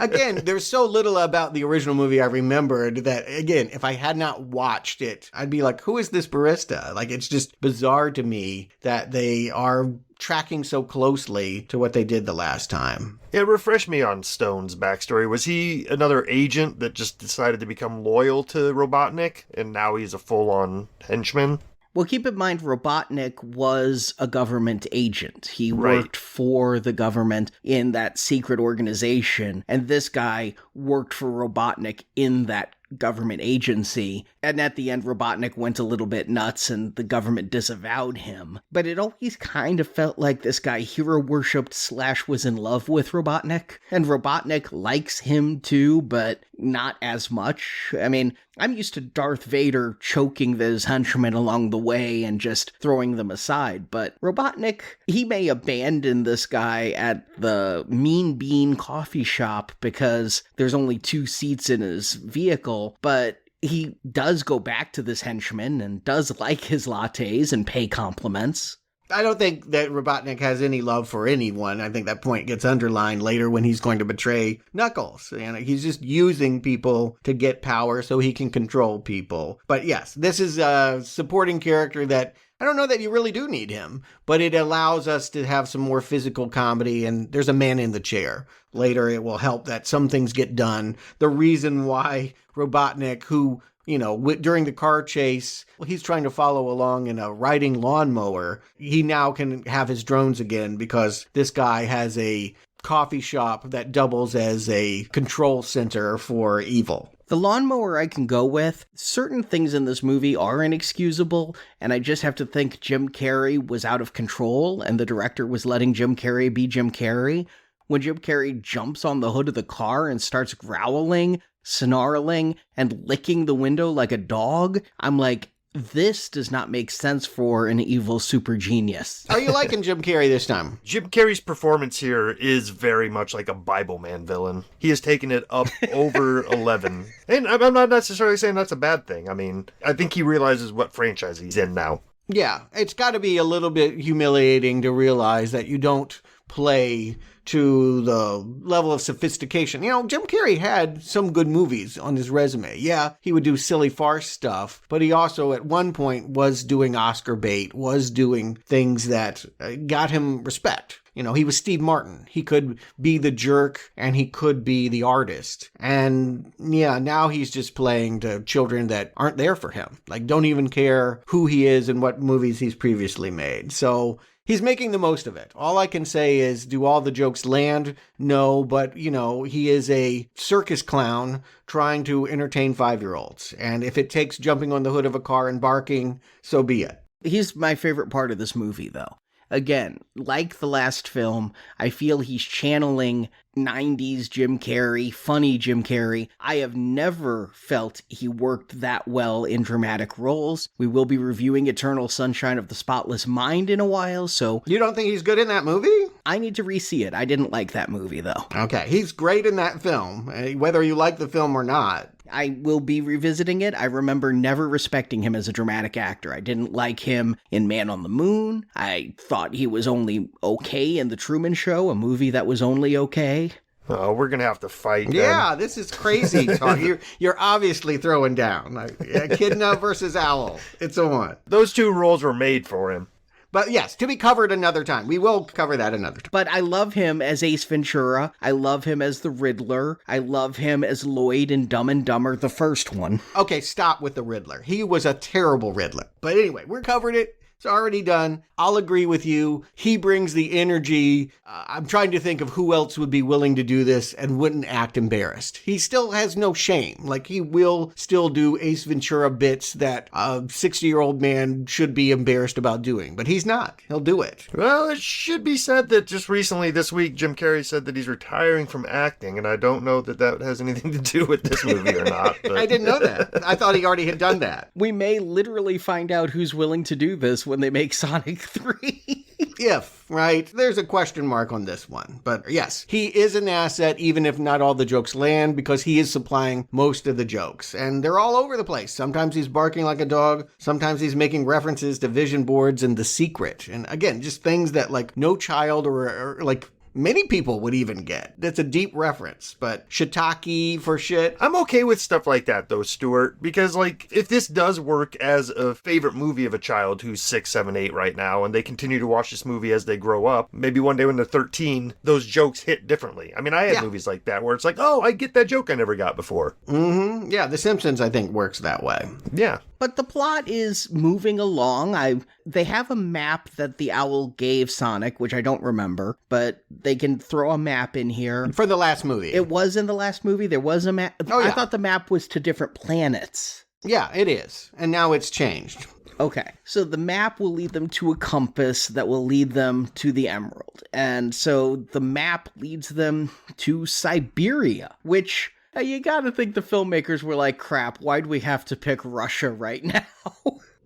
Again, there's so little about the original movie I remembered that, again, if I had not watched it, I'd be like, who is this barista? Like, it's just bizarre to me that they are tracking so closely to what they did the last time. Yeah, refresh me on Stone's backstory. Was he another agent that just decided to become loyal to Robotnik, and now he's a full-on henchman? Well, keep in mind, Robotnik was a government agent. He worked for the government in that secret organization, and this guy worked for Robotnik in that government agency. And at the end, Robotnik went a little bit nuts and the government disavowed him. But it always kind of felt like this guy hero worshipped / was in love with Robotnik. And Robotnik likes him too, but not as much. I mean, I'm used to Darth Vader choking his henchmen along the way and just throwing them aside. But Robotnik, he may abandon this guy at the Mean Bean coffee shop because there's only 2 seats in his vehicle, but he does go back to this henchman and does like his lattes and pay compliments. I don't think that Robotnik has any love for anyone. I think that point gets underlined later when he's going to betray Knuckles. And he's just using people to get power so he can control people. But yes, this is a supporting character that I don't know that you really do need him, but it allows us to have some more physical comedy, and there's a man in the chair. Later, it will help that some things get done. The reason why Robotnik, who, you know, during the car chase, he's trying to follow along in a riding lawnmower, he now can have his drones again because this guy has a coffee shop that doubles as a control center for evil. The lawnmower I can go with. Certain things in this movie are inexcusable, and I just have to think Jim Carrey was out of control, and the director was letting Jim Carrey be Jim Carrey. When Jim Carrey jumps on the hood of the car and starts growling, snarling, and licking the window like a dog, I'm like, this does not make sense for an evil super genius. Are you liking Jim Carrey this time? Jim Carrey's performance here is very much like a Bible Man villain. He has taken it up over 11. And I'm not necessarily saying that's a bad thing. I mean, I think he realizes what franchise he's in now. Yeah, it's got to be a little bit humiliating to realize that you don't play to the level of sophistication. You know, Jim Carrey had some good movies on his resume. Yeah, he would do silly farce stuff, but he also at one point was doing Oscar bait, was doing things that got him respect. You know, he was Steve Martin. He could be the jerk and he could be the artist. And yeah, now he's just playing to children that aren't there for him. Like, don't even care who he is and what movies he's previously made. So he's making the most of it. All I can say is, do all the jokes land? No, but, you know, he is a circus clown trying to entertain 5-year-olds. And if it takes jumping on the hood of a car and barking, so be it. He's my favorite part of this movie, though. Again, like the last film, I feel he's channeling 90s Jim Carrey, funny Jim Carrey. I have never felt he worked that well in dramatic roles. We will be reviewing Eternal Sunshine of the Spotless Mind in a while, so... You don't think he's good in that movie? I need to re-see it. I didn't like that movie, though. Okay, he's great in that film, whether you like the film or not. I will be revisiting it. I remember never respecting him as a dramatic actor. I didn't like him in Man on the Moon. I thought he was only okay in The Truman Show, a movie that was only okay. Oh, we're going to have to fight. Yeah, this is crazy talk. You're obviously throwing down. Like, Echidna versus Owl. It's a one. Those 2 roles were made for him. But yes, to be covered another time. We will cover that another time. But I love him as Ace Ventura. I love him as the Riddler. I love him as Lloyd in Dumb and Dumber, the first one. Okay, stop with the Riddler. He was a terrible Riddler. But anyway, we're covered it. It's already done. I'll agree with you. He brings the energy. I'm trying to think of who else would be willing to do this and wouldn't act embarrassed. He still has no shame. Like, he will still do Ace Ventura bits that a 60-year-old man should be embarrassed about doing. But he's not. He'll do it. Well, it should be said that just recently this week, Jim Carrey said that he's retiring from acting, and I don't know that that has anything to do with this movie or not. But... I didn't know that. I thought he already had done that. We may literally find out who's willing to do this when they make Sonic 3. if, right? There's a question mark on this one. But yes, he is an asset, even if not all the jokes land, because he is supplying most of the jokes. And they're all over the place. Sometimes he's barking like a dog. Sometimes he's making references to vision boards and The Secret. And again, just things that like no child or like many people would even get. That's a deep reference, but shiitake for shit. I'm okay with stuff like that, though, Stuart, because, like, if this does work as a favorite movie of a child who's 6, 7, 8 right now, and they continue to watch this movie as they grow up, maybe one day when they're 13, those jokes hit differently. I mean, I had movies like that where it's like, oh, I get that joke I never got before. Mm-hmm. Yeah, The Simpsons, I think, works that way. Yeah. But the plot is moving along. They have a map that the owl gave Sonic, which I don't remember, but they can throw a map in here. For the last movie. It was in the last movie? There was a map? Oh, yeah. I thought the map was to different planets. Yeah, it is. And now it's changed. Okay, so the map will lead them to a compass that will lead them to the emerald. And so the map leads them to Siberia, which... You gotta think the filmmakers were like, crap, why'd we have to pick Russia right now?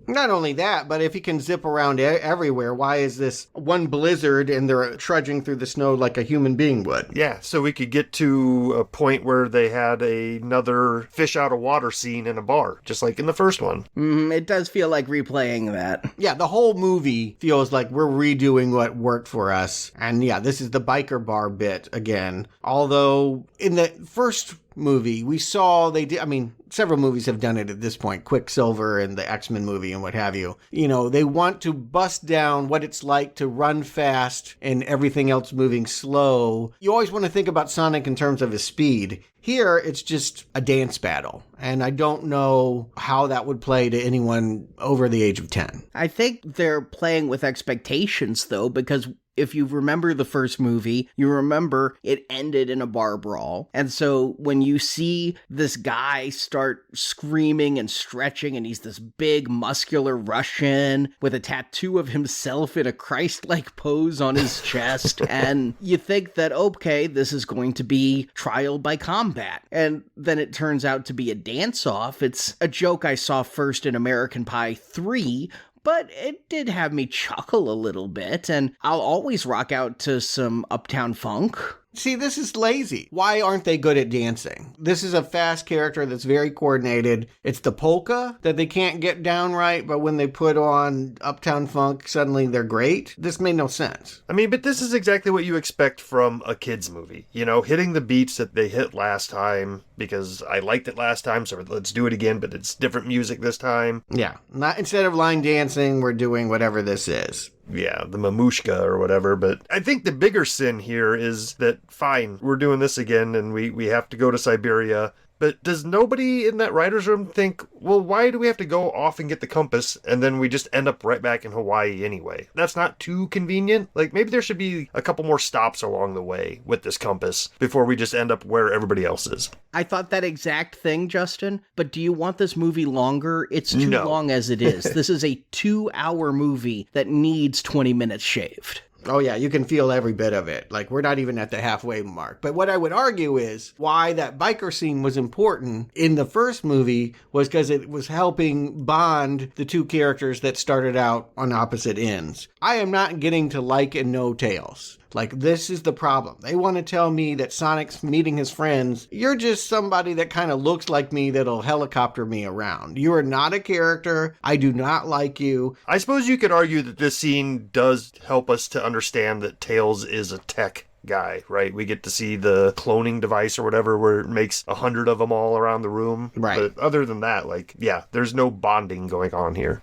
Not only that, but if you can zip around everywhere, why is this one blizzard and they're trudging through the snow like a human being would? Yeah, so we could get to a point where they had another fish out of water scene in a bar, just like in the first one. It does feel like replaying that. Yeah, the whole movie feels like we're redoing what worked for us. And yeah, this is the biker bar bit again. Although in the first movie, we saw they did, I mean, several movies have done it at this point, Quicksilver and the X-Men movie and what have you. You know, they want to bust down what it's like to run fast and everything else moving slow. You always want to think about Sonic in terms of his speed. Here, it's just a dance battle. And I don't know how that would play to anyone over the age of 10. I think they're playing with expectations, though, because if you remember the first movie, you remember it ended in a bar brawl. And so when you see this guy start screaming and stretching, and he's this big, muscular Russian with a tattoo of himself in a Christ-like pose on his chest, and you think that, okay, this is going to be trial by combat. And then it turns out to be a dance-off. It's a joke I saw first in American Pie 3, but it did have me chuckle a little bit, and I'll always rock out to some Uptown Funk. See, this is lazy. Why aren't they good at dancing? This is a fast character that's very coordinated. It's the polka that they can't get down right, but when they put on Uptown Funk, suddenly they're great. This made no sense. I mean, but this is exactly what you expect from a kid's movie. You know, hitting the beats that they hit last time, because I liked it last time, so let's do it again, but it's different music this time. Yeah, not instead of line dancing, we're doing whatever this is. Yeah, the mamushka or whatever, but I think the bigger sin here is that, fine, we're doing this again and we have to go to Siberia, but does nobody in that writer's room think, well, why do we have to go off and get the compass and then we just end up right back in Hawaii anyway? That's not too convenient. Like, maybe there should be a couple more stops along the way with this compass before we just end up where everybody else is. I thought that exact thing, Justin, but do you want this movie longer? It's too long as it is. This is a 2-hour movie that needs 20 minutes shaved. Oh yeah, you can feel every bit of it. Like, we're not even at the halfway mark. But what I would argue is why that biker scene was important in the first movie was because it was helping bond the two characters that started out on opposite ends. I am not getting to like and know Tails. Like, this is the problem. They want to tell me that Sonic's meeting his friends. You're just somebody that kind of looks like me that'll helicopter me around. You are not a character. I do not like you. I suppose you could argue that this scene does help us to understand that Tails is a tech guy, right? We get to see the cloning device or whatever where it makes 100 of them all around the room. Right. But other than that, like, yeah, there's no bonding going on here.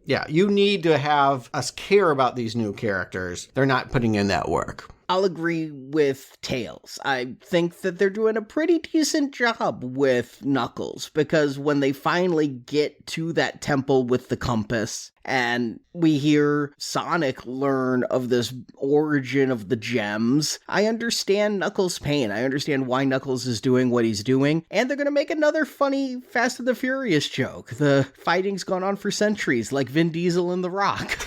Yeah, you need to have us care about these new characters. They're not putting in that work. I'll agree with Tails. I think that they're doing a pretty decent job with Knuckles, because when they finally get to that temple with the compass, and we hear Sonic learn of this origin of the gems, I understand Knuckles' pain. I understand why Knuckles is doing what he's doing, and they're gonna make another funny Fast and the Furious joke. The fighting's gone on for centuries, like Vin Diesel and The Rock.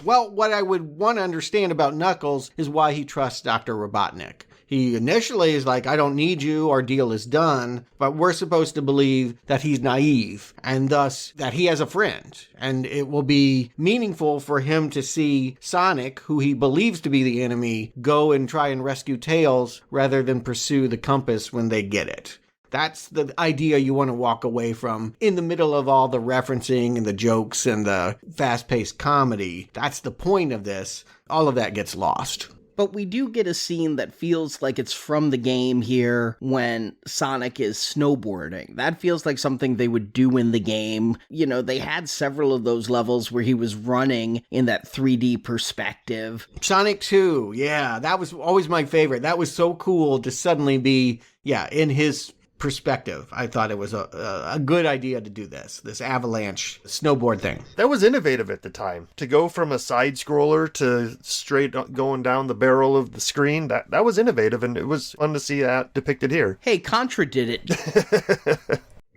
Well, what I would want to understand about Knuckles is why he trusts Dr. Robotnik. He initially is like, I don't need you, our deal is done, but we're supposed to believe that he's naive and thus that he has a friend. And it will be meaningful for him to see Sonic, who he believes to be the enemy, go and try and rescue Tails rather than pursue the compass when they get it. That's the idea you want to walk away from in the middle of all the referencing and the jokes and the fast-paced comedy. That's the point of this. All of that gets lost. But we do get a scene that feels like it's from the game here when Sonic is snowboarding. That feels like something they would do in the game. You know, they had several of those levels where he was running in that 3D perspective. Sonic 2, yeah, that was always my favorite. That was so cool to suddenly be, in his perspective. I thought it was a good idea to do this avalanche snowboard thing. That was innovative at the time. To go from a side scroller to straight going down the barrel of the screen, that was innovative, and it was fun to see that depicted here. Hey, Contra did it.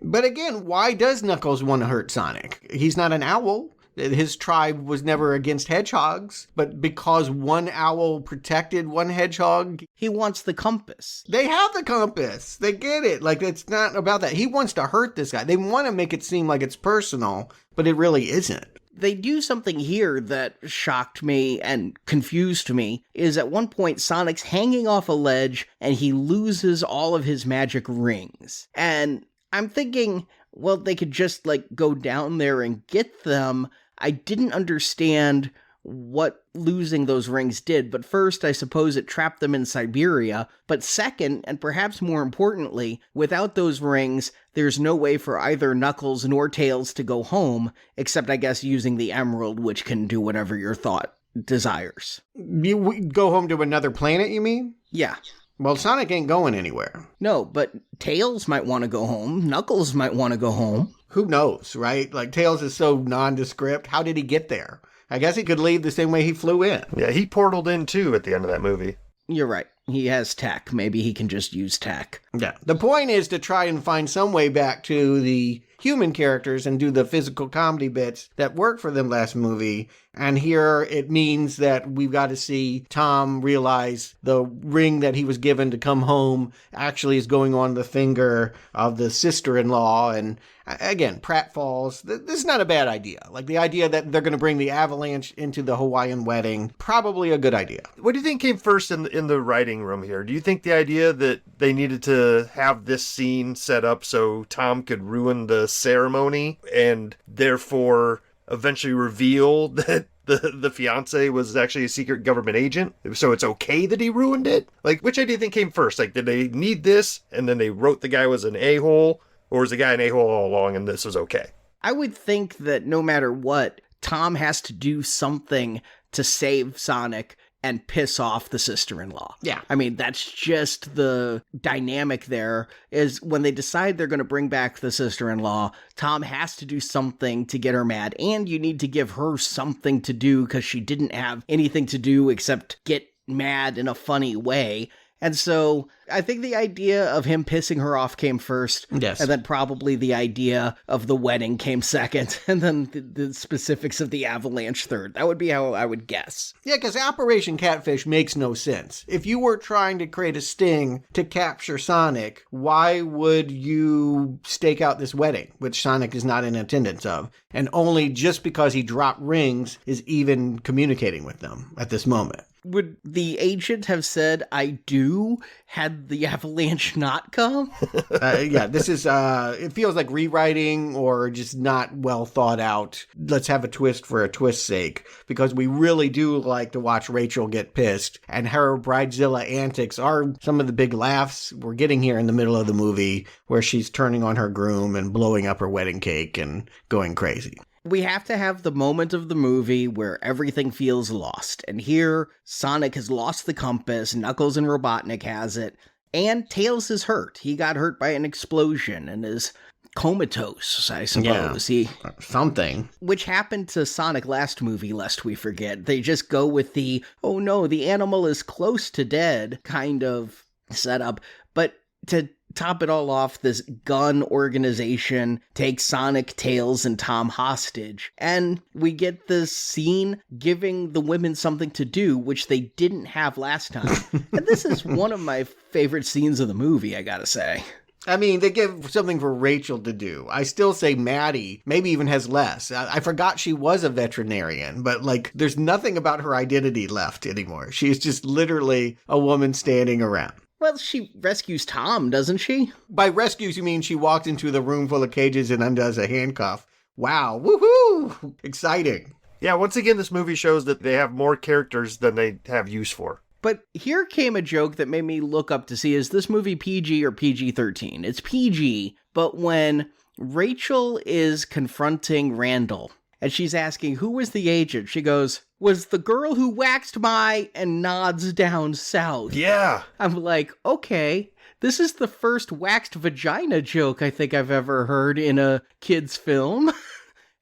But again, why does Knuckles want to hurt Sonic? He's not an owl. His tribe was never against hedgehogs, but because one owl protected one hedgehog... He wants the compass. They have the compass. They get it. Like, it's not about that. He wants to hurt this guy. They want to make it seem like it's personal, but it really isn't. They do something here that shocked me and confused me, is at one point Sonic's hanging off a ledge and he loses all of his magic rings. And I'm thinking, well, they could just, go down there and get them. I didn't understand what losing those rings did, but first, I suppose it trapped them in Siberia. But second, and perhaps more importantly, without those rings, there's no way for either Knuckles nor Tails to go home, except I guess using the emerald, which can do whatever your thought desires. You go home to another planet, you mean? Yeah. Well, Sonic ain't going anywhere. No, but Tails might want to go home. Knuckles might want to go home. Who knows, right? Like, Tails is so nondescript. How did he get there? I guess he could leave the same way he flew in. Yeah, he portaled in, too, at the end of that movie. You're right. He has tech. Maybe he can just use tech. Yeah. The point is to try and find some way back to the human characters and do the physical comedy bits that worked for them last movie. And here it means that we've got to see Tom realize the ring that he was given to come home actually is going on the finger of the sister-in-law. And again, pratfalls. This is not a bad idea. Like the idea that they're going to bring the avalanche into the Hawaiian wedding, probably a good idea. What do you think came first in the writing room here? Do you think the idea that they needed to have this scene set up so Tom could ruin the ceremony and therefore eventually reveal that the fiance was actually a secret government agent, so it's okay that he ruined it? Like, which idea do you think came first? Like, did they need this and then they wrote the guy was an a-hole, or was the guy an a-hole all along and this was okay? I would think that no matter what, Tom has to do something to save Sonic and piss off the sister-in-law. Yeah. I mean, that's just the dynamic there, is when they decide they're going to bring back the sister-in-law, Tom has to do something to get her mad, and you need to give her something to do because she didn't have anything to do except get mad in a funny way. And so I think the idea of him pissing her off came first. Yes. And then probably the idea of the wedding came second. And then the specifics of the avalanche third. That would be how I would guess. Yeah, because Operation Catfish makes no sense. If you were trying to create a sting to capture Sonic, why would you stake out this wedding, which Sonic is not in attendance of, and only just because he dropped rings is even communicating with them at this moment? Would the agent have said, I do, had the avalanche not come? Yeah, this is, it feels like rewriting or just not well thought out. Let's have a twist for a twist's sake, because we really do like to watch Rachel get pissed, and her Bridezilla antics are some of the big laughs we're getting here in the middle of the movie, where she's turning on her groom and blowing up her wedding cake and going crazy. We have to have the moment of the movie where everything feels lost. And here, Sonic has lost the compass, Knuckles and Robotnik has it, and Tails is hurt. He got hurt by an explosion and is comatose, I suppose. Yeah, something. Which happened to Sonic last movie, lest we forget. They just go with the, oh no, the animal is close to dead kind of setup. But to top it all off, this gun organization takes Sonic, Tails, and Tom hostage. And we get this scene giving the women something to do, which they didn't have last time. And this is one of my favorite scenes of the movie, I gotta say. I mean, they give something for Rachel to do. I still say Maddie maybe even has less. I forgot she was a veterinarian, but like, there's nothing about her identity left anymore. She's just literally a woman standing around. Well, she rescues Tom, doesn't she? By rescues, you mean she walked into the room full of cages and undoes a handcuff. Wow, woohoo! Exciting. Yeah, once again, this movie shows that they have more characters than they have use for. But here came a joke that made me look up to see, is this movie PG or PG-13? It's PG, but when Rachel is confronting Randall, and she's asking, who was the agent? She goes, was the girl who waxed my, and nods down south. Yeah. I'm like, okay, this is the first waxed vagina joke I think I've ever heard in a kid's film.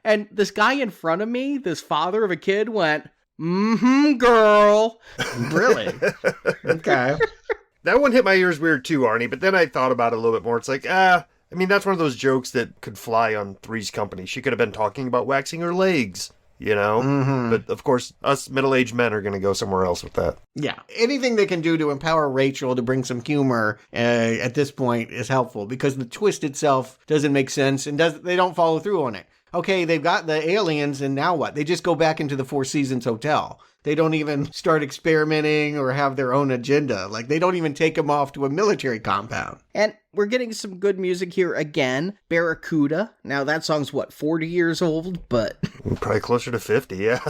And this guy in front of me, this father of a kid, went, girl. Really? Okay. That one hit my ears weird too, Arnie, but then I thought about it a little bit more. It's like, I mean, that's one of those jokes that could fly on Three's Company. She could have been talking about waxing her legs, you know? Mm-hmm. But of course, us middle-aged men are going to go somewhere else with that. Yeah. Anything they can do to empower Rachel to bring some humor at this point is helpful, because the twist itself doesn't make sense and they don't follow through on it. Okay, they've got the aliens, and now what? They just go back into the Four Seasons Hotel. They don't even start experimenting or have their own agenda. Like, they don't even take them off to a military compound. And we're getting some good music here again. Barracuda. Now, that song's, 40 years old? But probably closer to 50, yeah.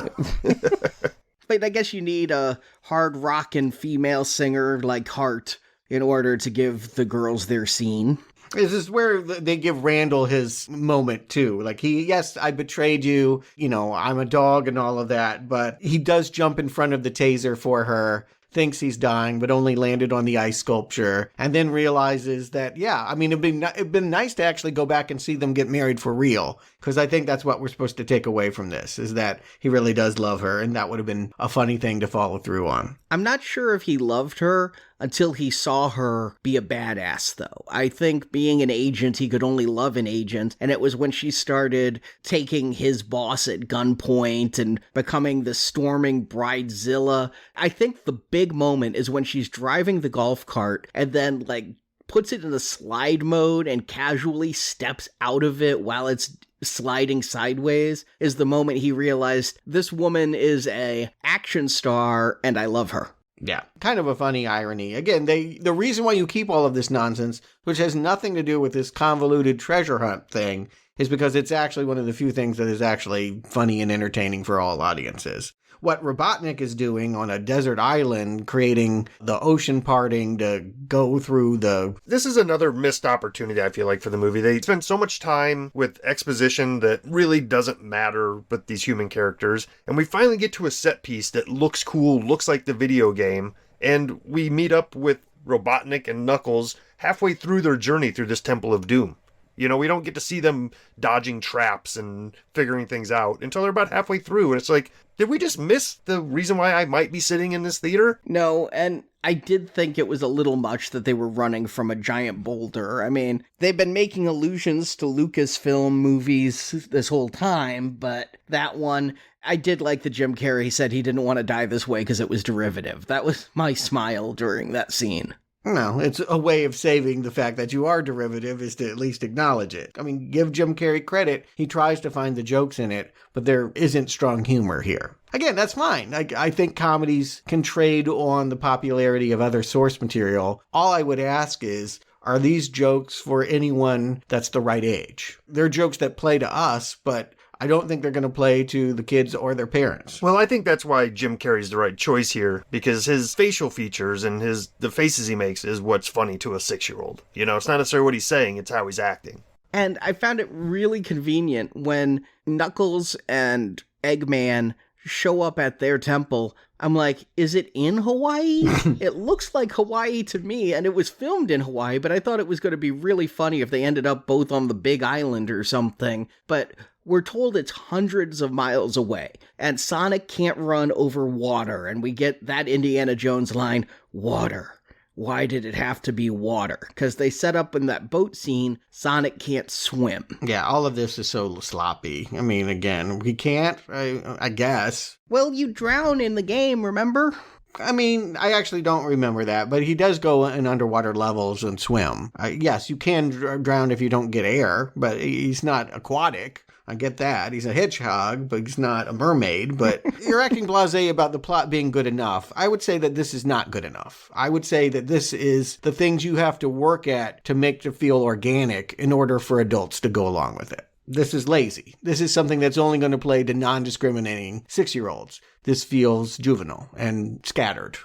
But I guess you need a hard rockin' female singer like Hart in order to give the girls their scene. This is where they give Randall his moment, too. Like, yes, I betrayed you, I'm a dog and all of that, but he does jump in front of the taser for her, thinks he's dying, but only landed on the ice sculpture, and then realizes that, it'd been nice to actually go back and see them get married for real, because I think that's what we're supposed to take away from this, is that he really does love her, and that would have been a funny thing to follow through on. I'm not sure if he loved her until he saw her be a badass, though. I think being an agent, he could only love an agent, and it was when she started taking his boss at gunpoint and becoming the storming bridezilla. I think the big moment is when she's driving the golf cart and then, puts it in a slide mode and casually steps out of it while it's sliding sideways, is the moment he realized this woman is a action star and I love her. Yeah, kind of a funny irony. Again, the reason why you keep all of this nonsense, which has nothing to do with this convoluted treasure hunt thing, is because it's actually one of the few things that is actually funny and entertaining for all audiences. What Robotnik is doing on a desert island, creating the ocean parting to go through the... This is another missed opportunity, I feel like, for the movie. They spend so much time with exposition that really doesn't matter with these human characters, and we finally get to a set piece that looks cool, looks like the video game, and we meet up with Robotnik and Knuckles halfway through their journey through this Temple of Doom. We don't get to see them dodging traps and figuring things out until they're about halfway through. And it's like, did we just miss the reason why I might be sitting in this theater? No, and I did think it was a little much that they were running from a giant boulder. I mean, they've been making allusions to Lucasfilm movies this whole time, but that one, I did like that Jim Carrey said he didn't want to die this way because it was derivative. That was my smile during that scene. No, it's a way of saving the fact that you are derivative is to at least acknowledge it. I mean, give Jim Carrey credit. He tries to find the jokes in it, but there isn't strong humor here. Again, that's fine. I think comedies can trade on the popularity of other source material. All I would ask is, are these jokes for anyone that's the right age? They're jokes that play to us, but I don't think they're going to play to the kids or their parents. Well, I think that's why Jim Carrey's the right choice here, because his facial features and the faces he makes is what's funny to a 6-year-old. It's not necessarily what he's saying, it's how he's acting. And I found it really convenient when Knuckles and Eggman show up at their temple. I'm like, is it in Hawaii? It looks like Hawaii to me, and it was filmed in Hawaii, but I thought it was going to be really funny if they ended up both on the big island or something. But we're told it's hundreds of miles away, and Sonic can't run over water, and we get that Indiana Jones line, water. why did it have to be water? Because they set up in that boat scene, Sonic can't swim. Yeah, all of this is so sloppy. I mean, again, we can't, I guess. Well, you drown in the game, remember? I mean, I actually don't remember that, but he does go in underwater levels and swim. Yes, you can drown if you don't get air, but he's not aquatic. I get that. He's a hedgehog, but he's not a mermaid. But you're acting blasé about the plot being good enough. I would say that this is not good enough. I would say that this is the things you have to work at to make it feel organic in order for adults to go along with it. This is lazy. This is something that's only going to play to non-discriminating 6-year-olds. This feels juvenile and scattered.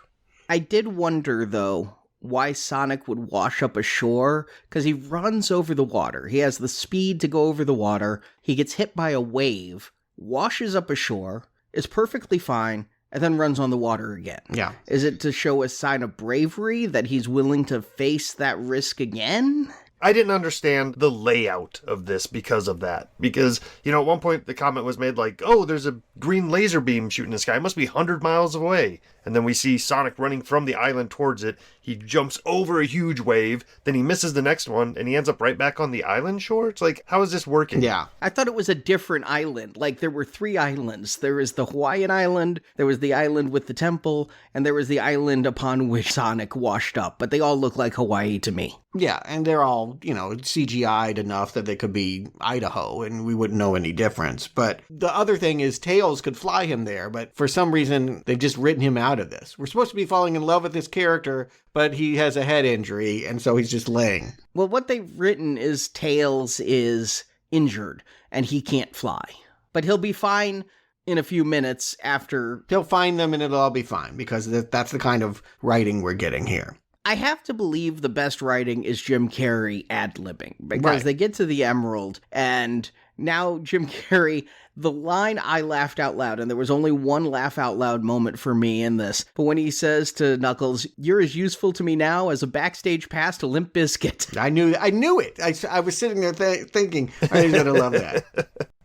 I did wonder, though, why Sonic would wash up ashore, because he runs over the water. He has the speed to go over the water. He gets hit by a wave, washes up ashore, is perfectly fine, and then runs on the water again. Yeah. Is it to show a sign of bravery that he's willing to face that risk again? I didn't understand the layout of this because of that. Because, you know, at one point the comment was made like, oh, there's a green laser beam shooting the sky. It must be 100 miles away. And then we see Sonic running from the island towards it. He jumps over a huge wave. Then he misses the next one. And he ends up right back on the island shore. It's like, how is this working? Yeah. I thought it was a different island. Like, there were 3 islands. There was the Hawaiian island, there was the island with the temple, and there was the island upon which Sonic washed up. But they all look like Hawaii to me. Yeah, and they're all, you know, CGI'd enough that they could be Idaho and we wouldn't know any difference. But the other thing is Tails could fly him there, but for some reason they've just written him out of this. We're supposed to be falling in love with this character, but he has a head injury and so he's just laying. Well, what they've written is Tails is injured and he can't fly. But he'll be fine in a few minutes after. He'll find them and it'll all be fine because that's the kind of writing we're getting here. I have to believe the best writing is Jim Carrey ad-libbing, because Right. They get to the Emerald, and now Jim Carrey, the line I laughed out loud, and there was only one laugh out loud moment for me in this, but when he says to Knuckles, "You're as useful to me now as a backstage pass to Limp Bizkit." I knew it. I was sitting there thinking, I'm going to love that.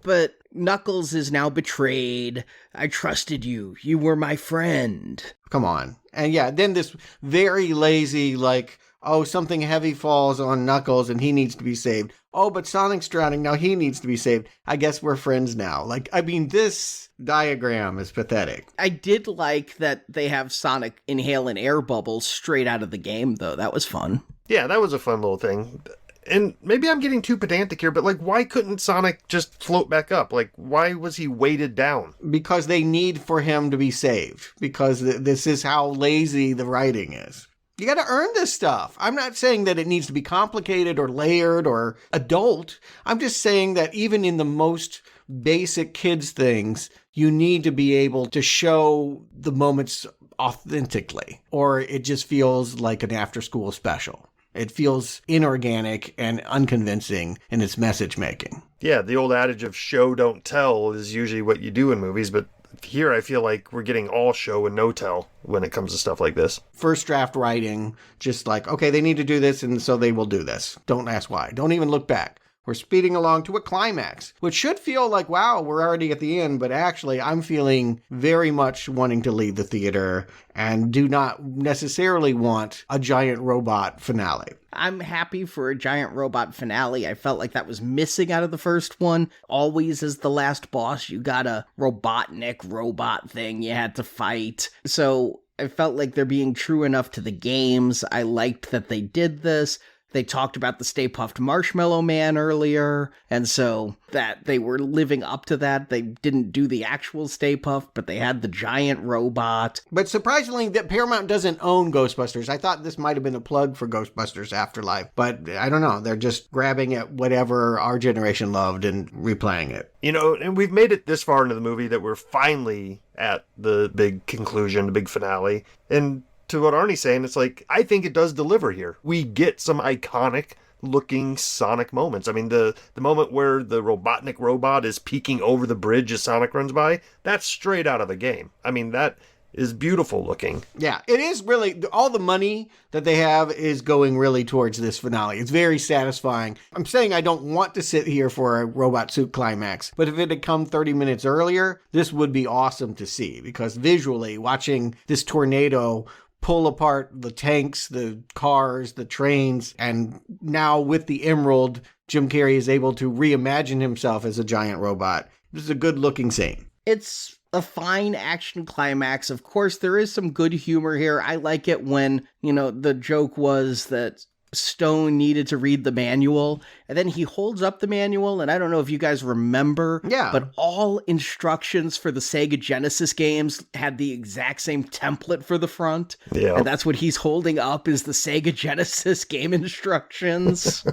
But Knuckles is now betrayed. I trusted you. You were my friend. Come on. And yeah, then this very lazy, like, oh, something heavy falls on Knuckles and he needs to be saved. Oh, but Sonic's drowning. Now he needs to be saved. I guess we're friends now. Like, I mean, this diagram is pathetic. I did like that they have Sonic inhale an air bubble straight out of the game, though. That was fun. Yeah, that was a fun little thing. And maybe I'm getting too pedantic here, but like, why couldn't Sonic just float back up? Like, why was he weighted down? Because they need for him to be saved. Because this is how lazy the writing is. You got to earn this stuff. I'm not saying that it needs to be complicated or layered or adult. I'm just saying that even in the most basic kids things, you need to be able to show the moments authentically, or it just feels like an after-school special. It feels inorganic and unconvincing in its message making. Yeah, the old adage of show, don't tell is usually what you do in movies, but here I feel like we're getting all show and no tell when it comes to stuff like this. First draft writing, just like, okay, they need to do this, and so they will do this. Don't ask why. Don't even look back. We're speeding along to a climax, which should feel like, wow, we're already at the end, but actually I'm feeling very much wanting to leave the theater and do not necessarily want a giant robot finale. I'm happy for a giant robot finale. I felt like that was missing out of the first one. Always as the last boss, you got a Robotnik robot thing you had to fight. So I felt like they're being true enough to the games. I liked that they did this. They talked about the Stay Puft Marshmallow Man earlier, and so that they were living up to that. They didn't do the actual Stay Puft, but they had the giant robot. But surprisingly, that Paramount doesn't own Ghostbusters. I thought this might have been a plug for Ghostbusters Afterlife, but I don't know. They're just grabbing at whatever our generation loved and replaying it. You know, and we've made it this far into the movie that we're finally at the big conclusion, the big finale, and to what Arnie's saying, it's like, I think it does deliver here. We get some iconic looking Sonic moments. I mean, the moment where the Robotnik robot is peeking over the bridge as Sonic runs by, that's straight out of the game. I mean, that is beautiful looking. Yeah, it is really, all the money that they have is going really towards this finale. It's very satisfying. I'm saying I don't want to sit here for a robot suit climax, but if it had come 30 minutes earlier, this would be awesome to see, because visually, watching this tornado pull apart the tanks, the cars, the trains, and now with the emerald, Jim Carrey is able to reimagine himself as a giant robot. This is a good-looking scene. It's a fine action climax. Of course, there is some good humor here. I like it when, the joke was that Stone needed to read the manual, and then he holds up the manual, and I don't know if you guys remember, but all instructions for the Sega Genesis games had the exact same template for the front. Yeah. And that's what he's holding up is the Sega Genesis game instructions.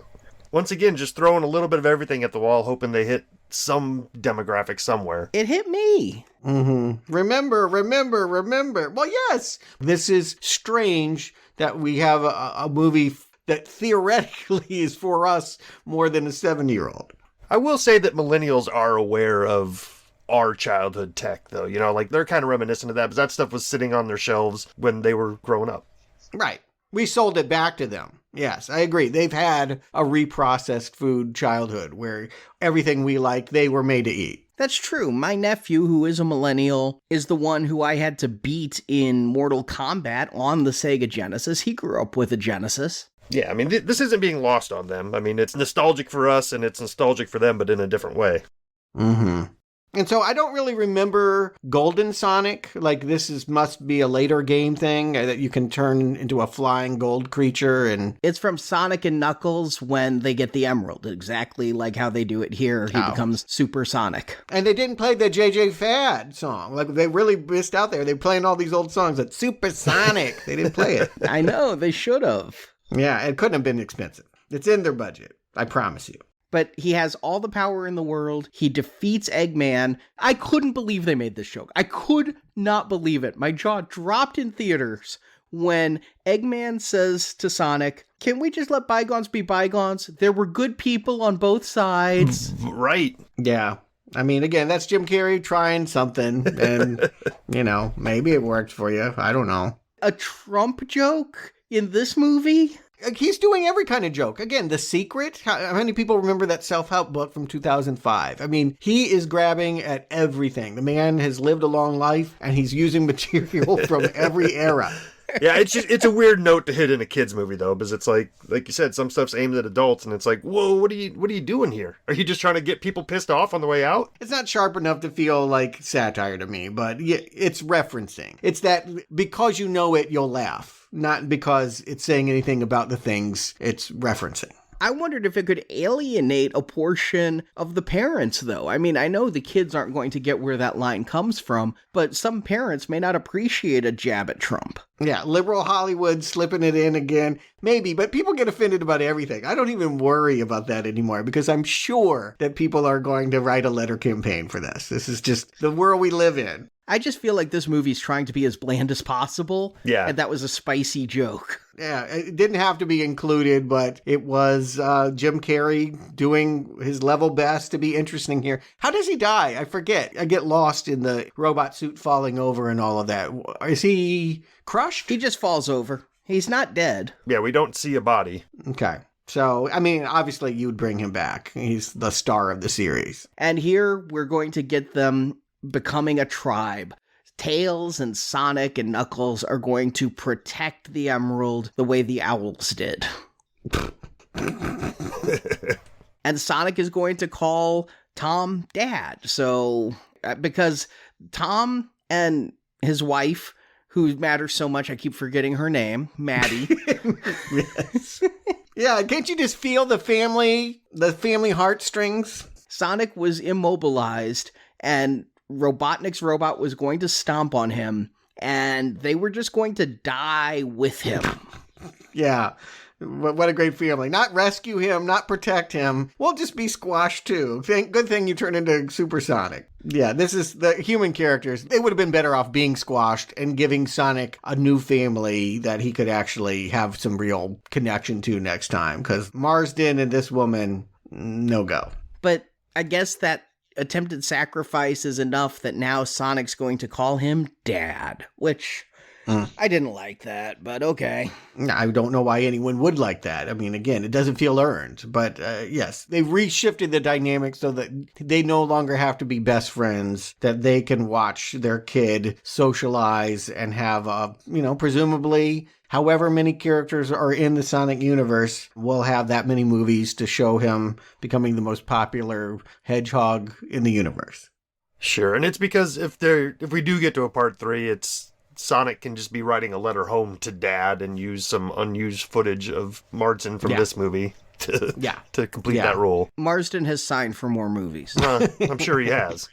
Once again, just throwing a little bit of everything at the wall, hoping they hit some demographic somewhere. It hit me. Mm-hmm. Remember. Well, yes, this is strange that we have a movie that theoretically is for us more than a 7-year-old. I will say that millennials are aware of our childhood tech, though. They're kind of reminiscent of that, because that stuff was sitting on their shelves when they were growing up. Right. We sold it back to them. Yes, I agree. They've had a reprocessed food childhood where everything we liked, they were made to eat. That's true. My nephew, who is a millennial, is the one who I had to beat in Mortal Kombat on the Sega Genesis. He grew up with a Genesis. Yeah, I mean, this isn't being lost on them. I mean, it's nostalgic for us and it's nostalgic for them, but in a different way. Mm-hmm. And so I don't really remember Golden Sonic. Like, must be a later game thing that you can turn into a flying gold creature. And it's from Sonic and Knuckles when they get the emerald, exactly like how they do it here. He becomes Super Sonic. And they didn't play the JJ Fad song. Like, they really missed out there. They're playing all these old songs at Super Sonic. They didn't play it. I know, they should have. Yeah, it couldn't have been expensive. It's in their budget. I promise you. But he has all the power in the world. He defeats Eggman. I couldn't believe they made this joke. I could not believe it. My jaw dropped in theaters when Eggman says to Sonic, "Can we just let bygones be bygones? There were good people on both sides." Right. Yeah. I mean, again, that's Jim Carrey trying something. And, maybe it worked for you. I don't know. A Trump joke in this movie? He's doing every kind of joke. Again, The Secret. How many people remember that self-help book from 2005? I mean, he is grabbing at everything. The man has lived a long life, and he's using material from every era. Yeah, it's a weird note to hit in a kid's movie, though, because it's like you said, some stuff's aimed at adults, and it's like, whoa, what are you doing here? Are you just trying to get people pissed off on the way out? It's not sharp enough to feel like satire to me, but it's referencing. It's that because you know it, you'll laugh. Not because it's saying anything about the things it's referencing. I wondered if it could alienate a portion of the parents, though. I mean, I know the kids aren't going to get where that line comes from, but some parents may not appreciate a jab at Trump. Yeah, liberal Hollywood slipping it in again. Maybe, but people get offended about everything. I don't even worry about that anymore because I'm sure that people are going to write a letter campaign for this. This is just the world we live in. I just feel like this movie's trying to be as bland as possible. Yeah. And that was a spicy joke. Yeah, it didn't have to be included, but it was Jim Carrey doing his level best to be interesting here. How does he die? I forget. I get lost in the robot suit falling over and all of that. Is he crushed? He just falls over. He's not dead. Yeah, we don't see a body. Okay. So, I mean, obviously you'd bring him back. He's the star of the series. And here we're going to get them becoming a tribe. Tails and Sonic and Knuckles are going to protect the emerald the way the owls did. And Sonic is going to call Tom Dad. So, because Tom and his wife, who matters so much, I keep forgetting her name, Maddie. Yes. Yeah, can't you just feel the family heartstrings? Sonic was immobilized, and Robotnik's robot was going to stomp on him, and they were just going to die with him. Yeah. What a great family. Not rescue him, not protect him. We'll just be squashed too. Good thing you turned into Supersonic. Yeah, this is the human characters. They would have been better off being squashed and giving Sonic a new family that he could actually have some real connection to next time. Because Marsden and this woman, no go. But I guess that attempted sacrifice is enough that now Sonic's going to call him Dad, which I didn't like that, but okay. I don't know why anyone would like that. I mean, again, it doesn't feel earned. But yes, they've reshifted the dynamic so that they no longer have to be best friends, that they can watch their kid socialize and have, presumably, however many characters are in the Sonic universe, will have that many movies to show him becoming the most popular hedgehog in the universe. Sure, and it's because if we do get to a part 3, it's Sonic can just be writing a letter home to Dad and use some unused footage of Marsden from this movie to complete that role. Marsden has signed for more movies. I'm sure he has.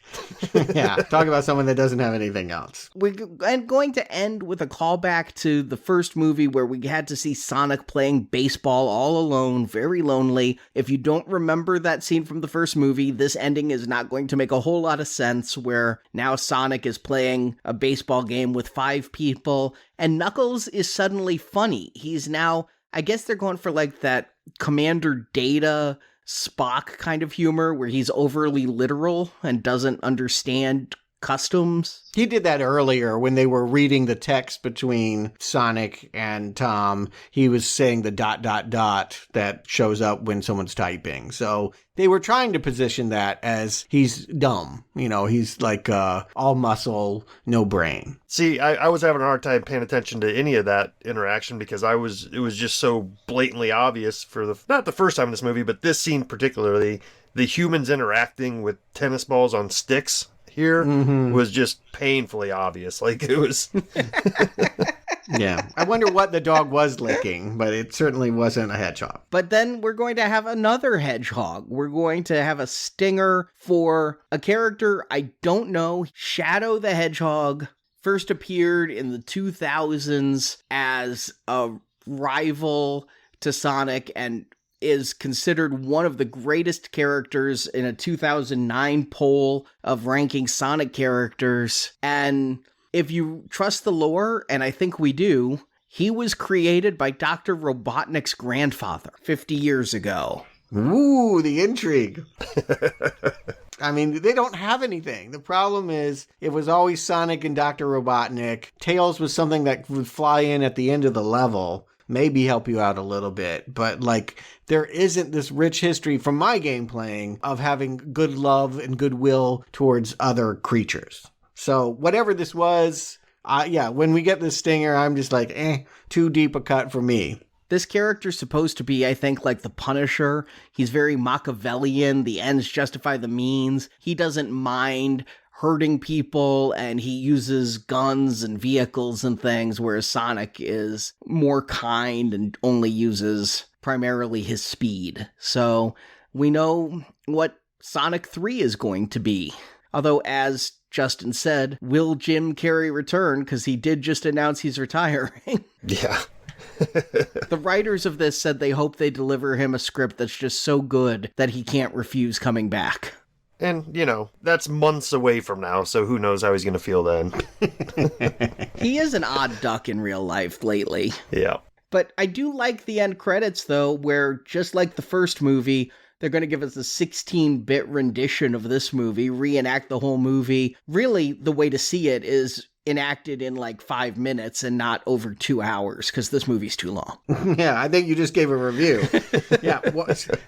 Yeah, talk about someone that doesn't have anything else. We're going to end with a callback to the first movie where we had to see Sonic playing baseball all alone, very lonely. If you don't remember that scene from the first movie, this ending is not going to make a whole lot of sense, where now Sonic is playing a baseball game with 5 people, and Knuckles is suddenly funny. He's now, I guess they're going for like that Commander Data Spock kind of humor where he's overly literal and doesn't understand customs. He did that earlier when they were reading the text between Sonic and Tom. He was saying the ... that shows up when someone's typing. So they were trying to position that as he's dumb. He's like all muscle, no brain. See, I was having a hard time paying attention to any of that interaction because it was just so blatantly obvious for not the first time in this movie, but this scene particularly, the humans interacting with tennis balls on sticks here was just painfully obvious. Like, it was... Yeah. I wonder what the dog was licking, but it certainly wasn't a hedgehog. But then we're going to have another hedgehog. We're going to have a stinger for a character I don't know. Shadow the Hedgehog first appeared in the 2000s as a rival to Sonic and is considered one of the greatest characters in a 2009 poll of ranking Sonic characters. And if you trust the lore, and I think we do, he was created by Dr. Robotnik's grandfather 50 years ago. Ooh, the intrigue. I mean, they don't have anything. The problem is, it was always Sonic and Dr. Robotnik. Tails was something that would fly in at the end of the level, maybe help you out a little bit. But, there isn't this rich history from my game playing of having good love and goodwill towards other creatures. So, whatever this was, when we get this stinger, I'm just like, too deep a cut for me. This character's supposed to be, I think, like the Punisher. He's very Machiavellian. The ends justify the means. He doesn't mind hurting people, and he uses guns and vehicles and things, whereas Sonic is more kind and only uses primarily his speed. So we know what Sonic 3 is going to be. Although, as Justin said, will Jim Carrey return? Because he did just announce he's retiring. Yeah. The writers of this said they hope they deliver him a script that's just so good that he can't refuse coming back. And, that's months away from now, so who knows how he's going to feel then. He is an odd duck in real life lately. Yeah. But I do like the end credits, though, where, just like the first movie, they're going to give us a 16-bit rendition of this movie, reenact the whole movie. Really, the way to see it is enacted in 5 minutes and not over 2 hours, because this movie's too long. Yeah, I think you just gave a review. Yeah,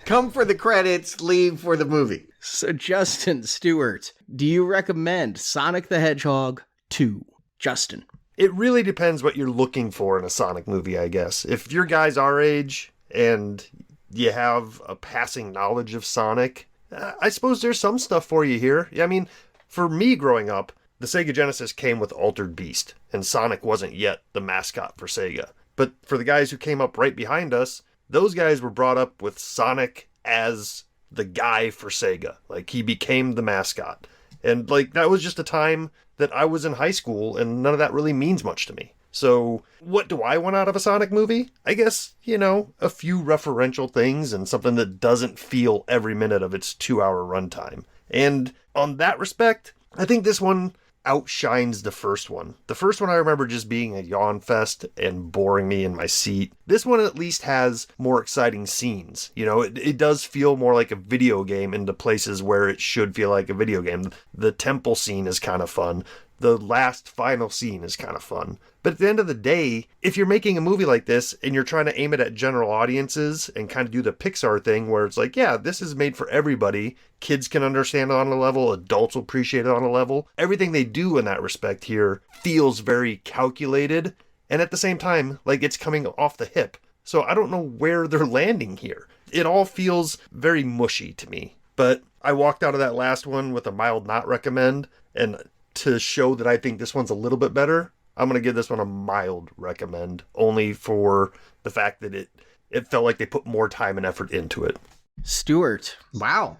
come for the credits, leave for the movie. So, Justin Stewart, do you recommend Sonic the Hedgehog 2? Justin. It really depends what you're looking for in a Sonic movie, I guess. If you're guys our age and you have a passing knowledge of Sonic, I suppose there's some stuff for you here. I mean, for me growing up, the Sega Genesis came with Altered Beast, and Sonic wasn't yet the mascot for Sega. But for the guys who came up right behind us, those guys were brought up with Sonic as the guy for Sega. He became the mascot. And, that was just a time that I was in high school, and none of that really means much to me. So, what do I want out of a Sonic movie? I guess, a few referential things and something that doesn't feel every minute of its 2-hour runtime. And on that respect, I think this one outshines the first one. The first one I remember just being a yawn fest and boring me in my seat. This one at least has more exciting scenes. It does feel more like a video game into places where it should feel like a video game. The temple scene is kind of fun. the last final scene is kind of fun. But at the end of the day, if you're making a movie like this and you're trying to aim it at general audiences and kind of do the Pixar thing where it's like, yeah, this is made for everybody. Kids can understand it on a level. Adults will appreciate it on a level. Everything they do in that respect here feels very calculated. And at the same time, like it's coming off the hip. So I don't know where they're landing here. It all feels very mushy to me. But I walked out of that last one with a mild not recommend. And to show that I think this one's a little bit better, I'm going to give this one a mild recommend, only for the fact that it felt like they put more time and effort into it. Stuart. Wow.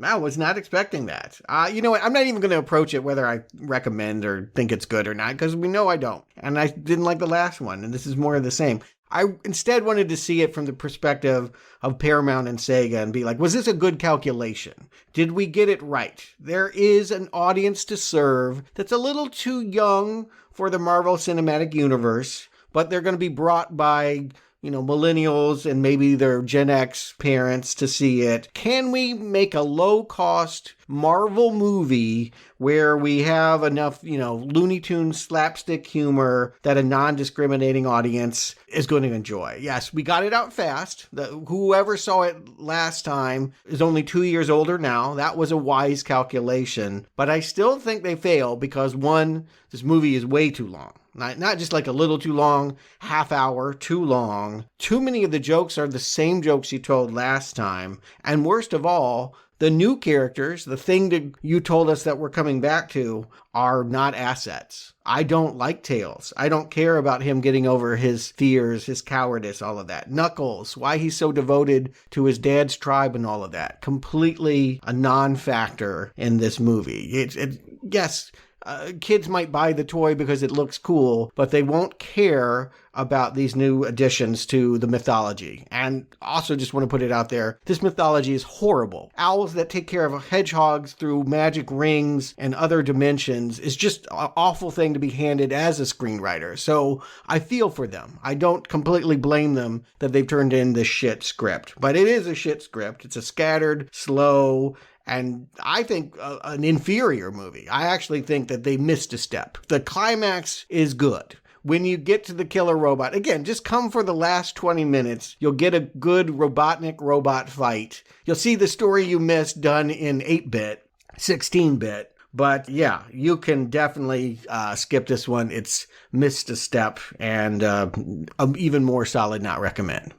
I was not expecting that. You know what? I'm not even going to approach it whether I recommend or think it's good or not, because we know I don't. And I didn't like the last one, and this is more of the same. I instead wanted to see it from the perspective of Paramount and Sega and be like, was this a good calculation? Did we get it right? There is an audience to serve that's a little too young for the Marvel Cinematic Universe, but they're going to be brought by, millennials and maybe their Gen X parents to see it. Can we make a low-cost Marvel movie where we have enough, Looney Tunes slapstick humor that a non-discriminating audience is going to enjoy? Yes, we got it out fast. Whoever saw it last time is only 2 years older now. That was a wise calculation. But I still think they fail because, one, this movie is way too long. Not just like a little too long, half hour, too long. Too many of the jokes are the same jokes you told last time. And worst of all, the new characters, the thing that you told us that we're coming back to, are not assets. I don't like Tails. I don't care about him getting over his fears, his cowardice, all of that. Knuckles, why he's so devoted to his dad's tribe and all of that. Completely a non-factor in this movie. Yes, kids might buy the toy because it looks cool, but they won't care about these new additions to the mythology. And also just want to put it out there, this mythology is horrible. Owls that take care of hedgehogs through magic rings and other dimensions is just an awful thing to be handed as a screenwriter. So I feel for them. I don't completely blame them that they've turned in this shit script. But it is a shit script. It's a scattered, slow, and I think an inferior movie. I actually think that they missed a step. The climax is good. When you get to the killer robot, again, just come for the last 20 minutes. You'll get a good Robotnik robot fight. You'll see the story you missed done in 8-bit, 16-bit. But yeah, you can definitely skip this one. It's missed a step and even more solid not recommend.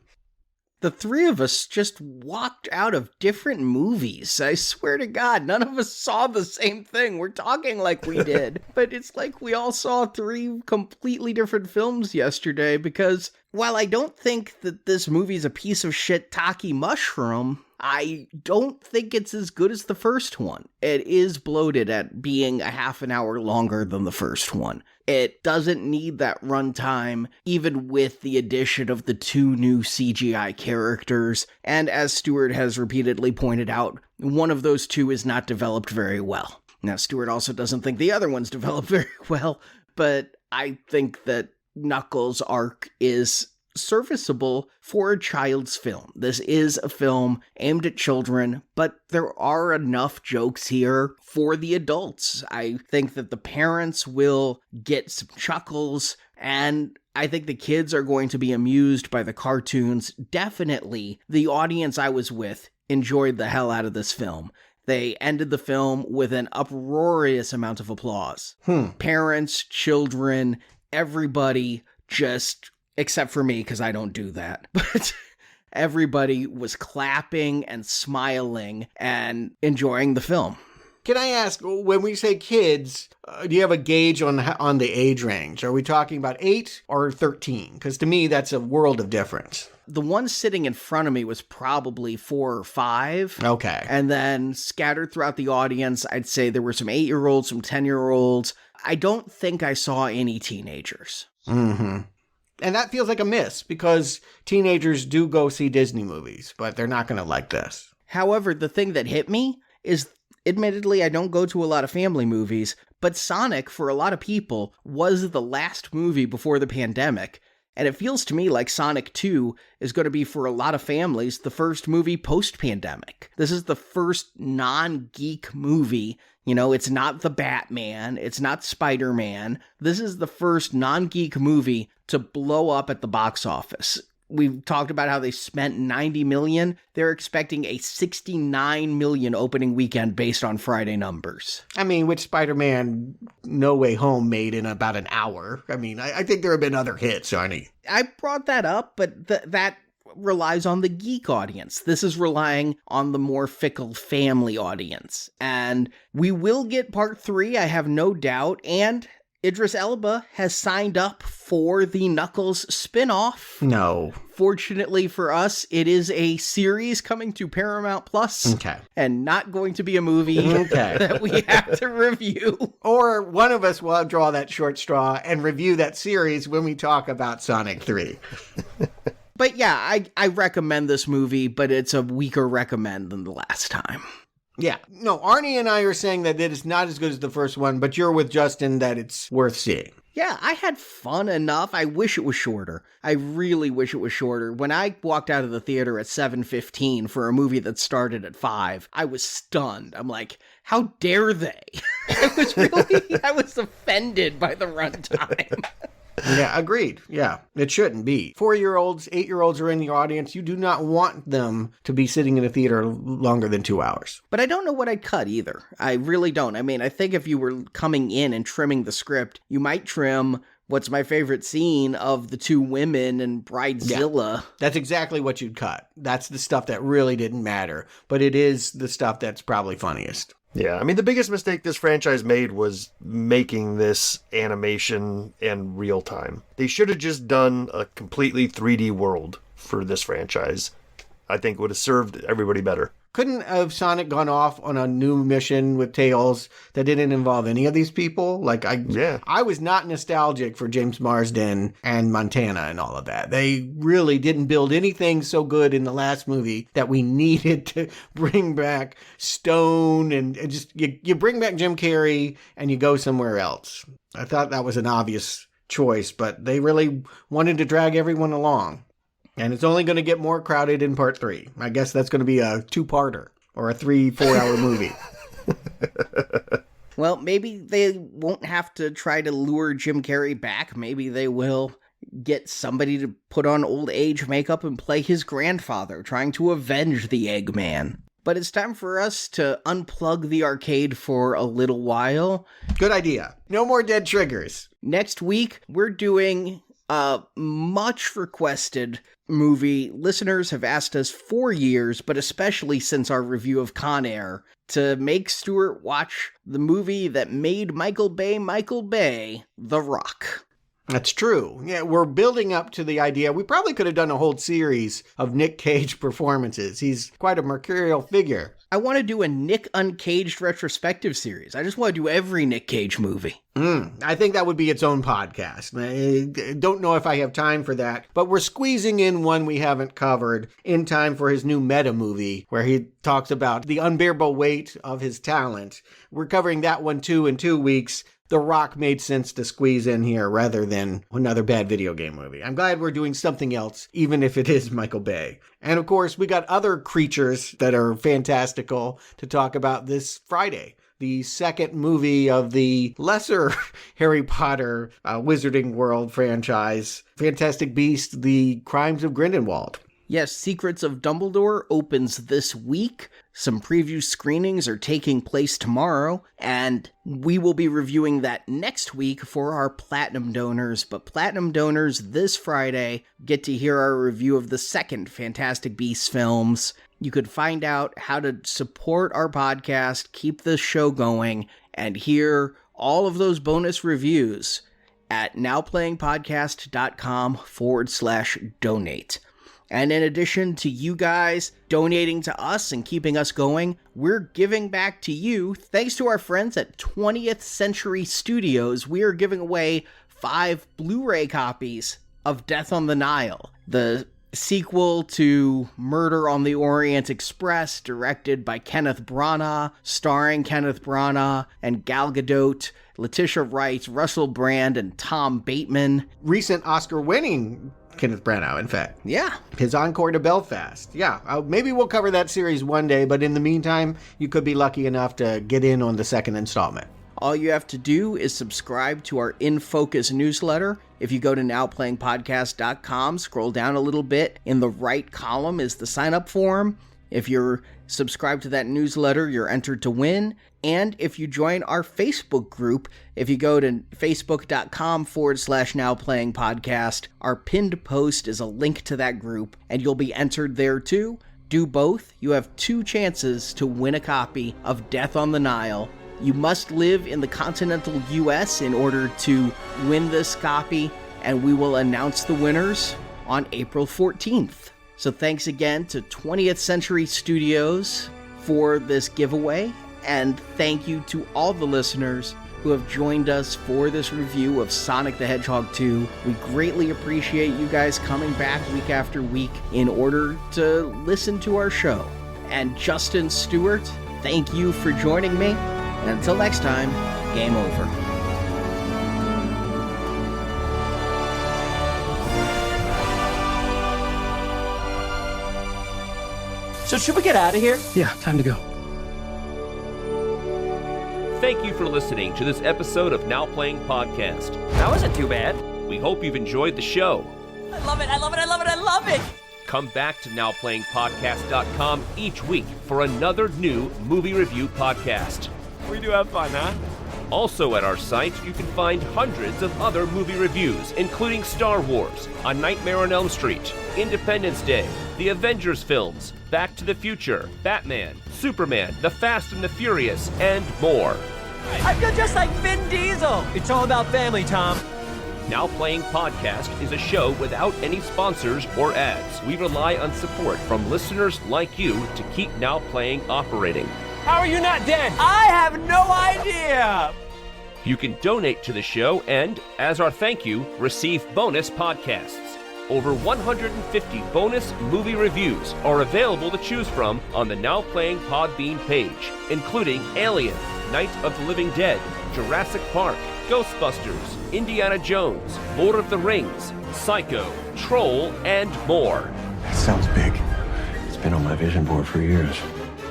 The three of us just walked out of different movies. I swear to God, none of us saw the same thing. We're talking like we did, but it's like we all saw three completely different films yesterday because while I don't think that this movie's a piece of shit tacky mushroom, I don't think it's as good as the first one. It is bloated at being a half an hour longer than the first one. It doesn't need that runtime, even with the addition of the two new CGI characters. And as Stuart has repeatedly pointed out, one of those two is not developed very well. Now, Stuart also doesn't think the other one's developed very well, but I think that Knuckles' arc is serviceable for a child's film. This is a film aimed at children, but there are enough jokes here for the adults. I think that the parents will get some chuckles, and I think the kids are going to be amused by the cartoons. Definitely, the audience I was with enjoyed the hell out of this film. They ended the film with an uproarious amount of applause. Parents, children, everybody just... except for me, because I don't do that. But everybody was clapping and smiling and enjoying the film. Can I ask, when we say kids, do you have a gauge on the age range? Are we talking about 8 or 13? Because to me, that's a world of difference. The one sitting in front of me was probably 4 or 5. Okay. And then scattered throughout the audience, I'd say there were some 8-year-olds, some 10-year-olds. I don't think I saw any teenagers. Mm-hmm. And that feels like a miss because teenagers do go see Disney movies, but they're not going to like this. However, the thing that hit me is, admittedly, I don't go to a lot of family movies, but Sonic, for a lot of people, was the last movie before the pandemic. And it feels to me like Sonic 2 is going to be, for a lot of families, the first movie post-pandemic. This is the first non-geek movie. You know, it's not the Batman, it's not Spider-Man. This is the first non-geek movie to blow up at the box office. We've talked about how they spent $90 million. They're expecting a $69 million opening weekend based on Friday numbers. I mean, which Spider-Man No Way Home made in about an hour. I mean, I think there have been other hits, Arnie. I brought that up, but that relies on the geek audience. This is relying on the more fickle family audience. And we will get part 3, I have no doubt. And Idris Elba has signed up for the Knuckles spin-off. No. Fortunately for us, it is a series coming to Paramount Plus. Okay. And not going to be a movie that we have to review. Or one of us will draw that short straw and review that series when we talk about Sonic 3. But yeah, I recommend this movie, but it's a weaker recommend than the last time. Yeah. No, Arnie and I are saying that it is not as good as the first one, but you're with Justin that it's worth seeing. Yeah, I had fun enough. I wish it was shorter. I really wish it was shorter. When I walked out of the theater at 7:15 for a movie that started at 5, I was stunned. I'm like, how dare they? I was offended by the runtime. Yeah, agreed. Yeah, it shouldn't be. 4-year-olds, 8-year-olds are in the audience. You do not want them to be sitting in a theater longer than 2 hours. But I don't know what I'd cut either. I really don't. I mean, I think if you were coming in and trimming the script, you might trim what's my favorite scene of the 2 women and Bridezilla. Yeah, that's exactly what you'd cut. That's the stuff that really didn't matter. But it is the stuff that's probably funniest. Yeah, I mean, the biggest mistake this franchise made was making this animation in real time. They should have just done a completely 3D world for this franchise. I think would have served everybody better. Couldn't have Sonic gone off on a new mission with Tails that didn't involve any of these people? I was not nostalgic for James Marsden and Montana and all of that. They really didn't build anything so good in the last movie that we needed to bring back Stone and just, you bring back Jim Carrey and you go somewhere else. I thought that was an obvious choice, but they really wanted to drag everyone along. And it's only going to get more crowded in part 3. I guess that's going to be a 2-parter or a 3-4 hour movie. Well, maybe they won't have to try to lure Jim Carrey back. Maybe they will get somebody to put on old age makeup and play his grandfather, trying to avenge the Eggman. But it's time for us to unplug the arcade for a little while. Good idea. No more dead triggers. Next week, we're doing a much requested movie. Listeners have asked us for years, but especially since our review of Con Air, to make Stuart watch the movie that made Michael Bay, The Rock. That's true. Yeah, we're building up to the idea. We probably could have done a whole series of Nick Cage performances. He's quite a mercurial figure. I want to do a Nick Uncaged retrospective series. I just want to do every Nick Cage movie. I think that would be its own podcast. I don't know if I have time for that, but we're squeezing in one we haven't covered in time for his new meta movie where he talks about the unbearable weight of his talent. We're covering that one too in 2 weeks. The Rock made sense to squeeze in here rather than another bad video game movie. I'm glad we're doing something else, even if it is Michael Bay. And of course, we got other creatures that are fantastical to talk about this Friday. The second movie of the lesser Harry Potter Wizarding World franchise, Fantastic Beasts: The Crimes of Grindelwald. Yes, Secrets of Dumbledore opens this week. Some preview screenings are taking place tomorrow, and we will be reviewing that next week for our Platinum donors. But Platinum donors this Friday get to hear our review of the second Fantastic Beasts films. You could find out how to support our podcast, keep this show going, and hear all of those bonus reviews at nowplayingpodcast.com/donate. And in addition to you guys donating to us and keeping us going, we're giving back to you. Thanks to our friends at 20th Century Studios, we are giving away 5 Blu-ray copies of Death on the Nile, the sequel to Murder on the Orient Express, directed by Kenneth Branagh, starring Kenneth Branagh and Gal Gadot, Letitia Wright, Russell Brand, and Tom Bateman. Recent Oscar-winning Kenneth Branagh, in fact. Yeah. His encore to Belfast. Yeah, maybe we'll cover that series one day, but in the meantime, you could be lucky enough to get in on the second installment. All you have to do is subscribe to our In Focus newsletter. If you go to nowplayingpodcast.com, scroll down a little bit, in the right column is the sign-up form. If you're subscribed to that newsletter, you're entered to win. And if you join our Facebook group, if you go to facebook.com/nowplayingpodcast, our pinned post is a link to that group, and you'll be entered there too. Do both. You have 2 chances to win a copy of Death on the Nile. You must live in the continental U.S. in order to win this copy, and we will announce the winners on April 14th. So thanks again to 20th Century Studios for this giveaway, and thank you to all the listeners who have joined us for this review of Sonic the Hedgehog 2. We greatly appreciate you guys coming back week after week in order to listen to our show. And Justin Stewart, thank you for joining me. And until next time, game over. So should we get out of here? Yeah, time to go. Thank you for listening to this episode of Now Playing Podcast. That wasn't too bad. We hope you've enjoyed the show. I love it, I love it, I love it, I love it! Come back to nowplayingpodcast.com each week for another new movie review podcast. We do have fun, huh? Also at our site, you can find hundreds of other movie reviews, including Star Wars, A Nightmare on Elm Street, Independence Day, the Avengers films, Back to the Future, Batman, Superman, The Fast and the Furious, and more. I feel just like Vin Diesel. It's all about family, Tom. Now Playing Podcast is a show without any sponsors or ads. We rely on support from listeners like you to keep Now Playing operating. How are you not dead? I have no idea. You can donate to the show and, as our thank you, receive bonus podcasts. Over 150 bonus movie reviews are available to choose from on the Now Playing Podbean page, including Alien, Night of the Living Dead, Jurassic Park, Ghostbusters, Indiana Jones, Lord of the Rings, Psycho, Troll, and more. That sounds big. It's been on my vision board for years.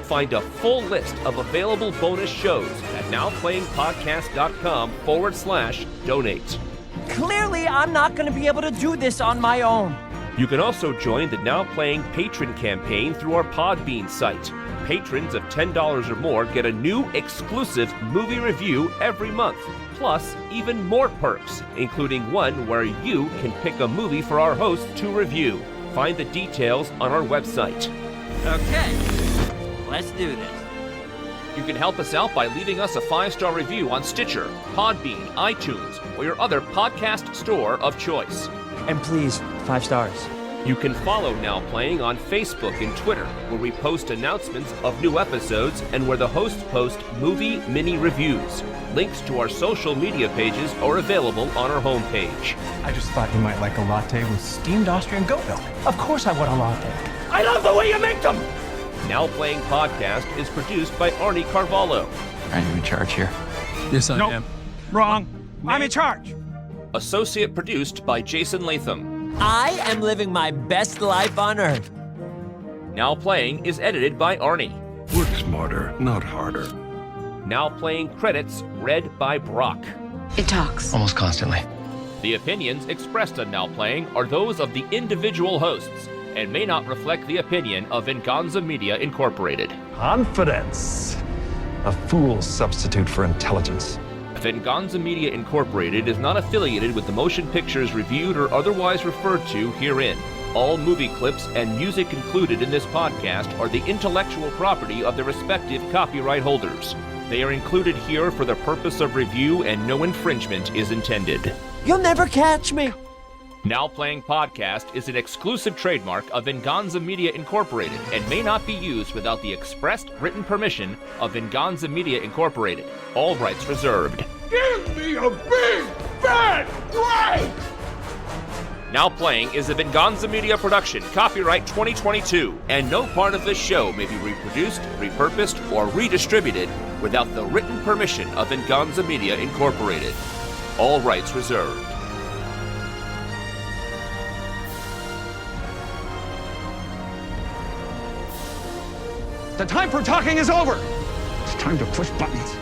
Find a full list of available bonus shows at nowplayingpodcast.com/donate. Clearly, I'm not going to be able to do this on my own. You can also join the Now Playing Patron campaign through our Podbean site. Patrons of $10 or more get a new exclusive movie review every month, plus even more perks, including one where you can pick a movie for our host to review. Find the details on our website. Okay, let's do this. You can help us out by leaving us a 5-star review on Stitcher, Podbean, iTunes, or your other podcast store of choice. And please, 5 stars. You can follow Now Playing on Facebook and Twitter, where we post announcements of new episodes and where the hosts post movie mini reviews. Links to our social media pages are available on our homepage. I just thought you might like a latte with steamed Austrian goat milk. Of course I want a latte. I love the way you make them! Now Playing Podcast is produced by Arnie Carvalho. Are you in charge here? Yes, I am. Wrong. I'm in charge. Associate produced by Jason Latham. I am living my best life on Earth. Now Playing is edited by Arnie. Work smarter, not harder. Now Playing credits read by Brock. It talks. Almost constantly. The opinions expressed on Now Playing are those of the individual hosts and may not reflect the opinion of Venganza Media Incorporated. Confidence. A fool's substitute for intelligence. Venganza Media Incorporated is not affiliated with the motion pictures reviewed or otherwise referred to herein. All movie clips and music included in this podcast are the intellectual property of their respective copyright holders. They are included here for the purpose of review and no infringement is intended. You'll never catch me. Now Playing Podcast is an exclusive trademark of Venganza Media Incorporated and may not be used without the expressed written permission of Venganza Media Incorporated. All rights reserved. Give me a big, fat break! Now Playing is a Venganza Media production, copyright 2022, and no part of this show may be reproduced, repurposed, or redistributed without the written permission of Venganza Media Incorporated. All rights reserved. The time for talking is over. It's time to push buttons.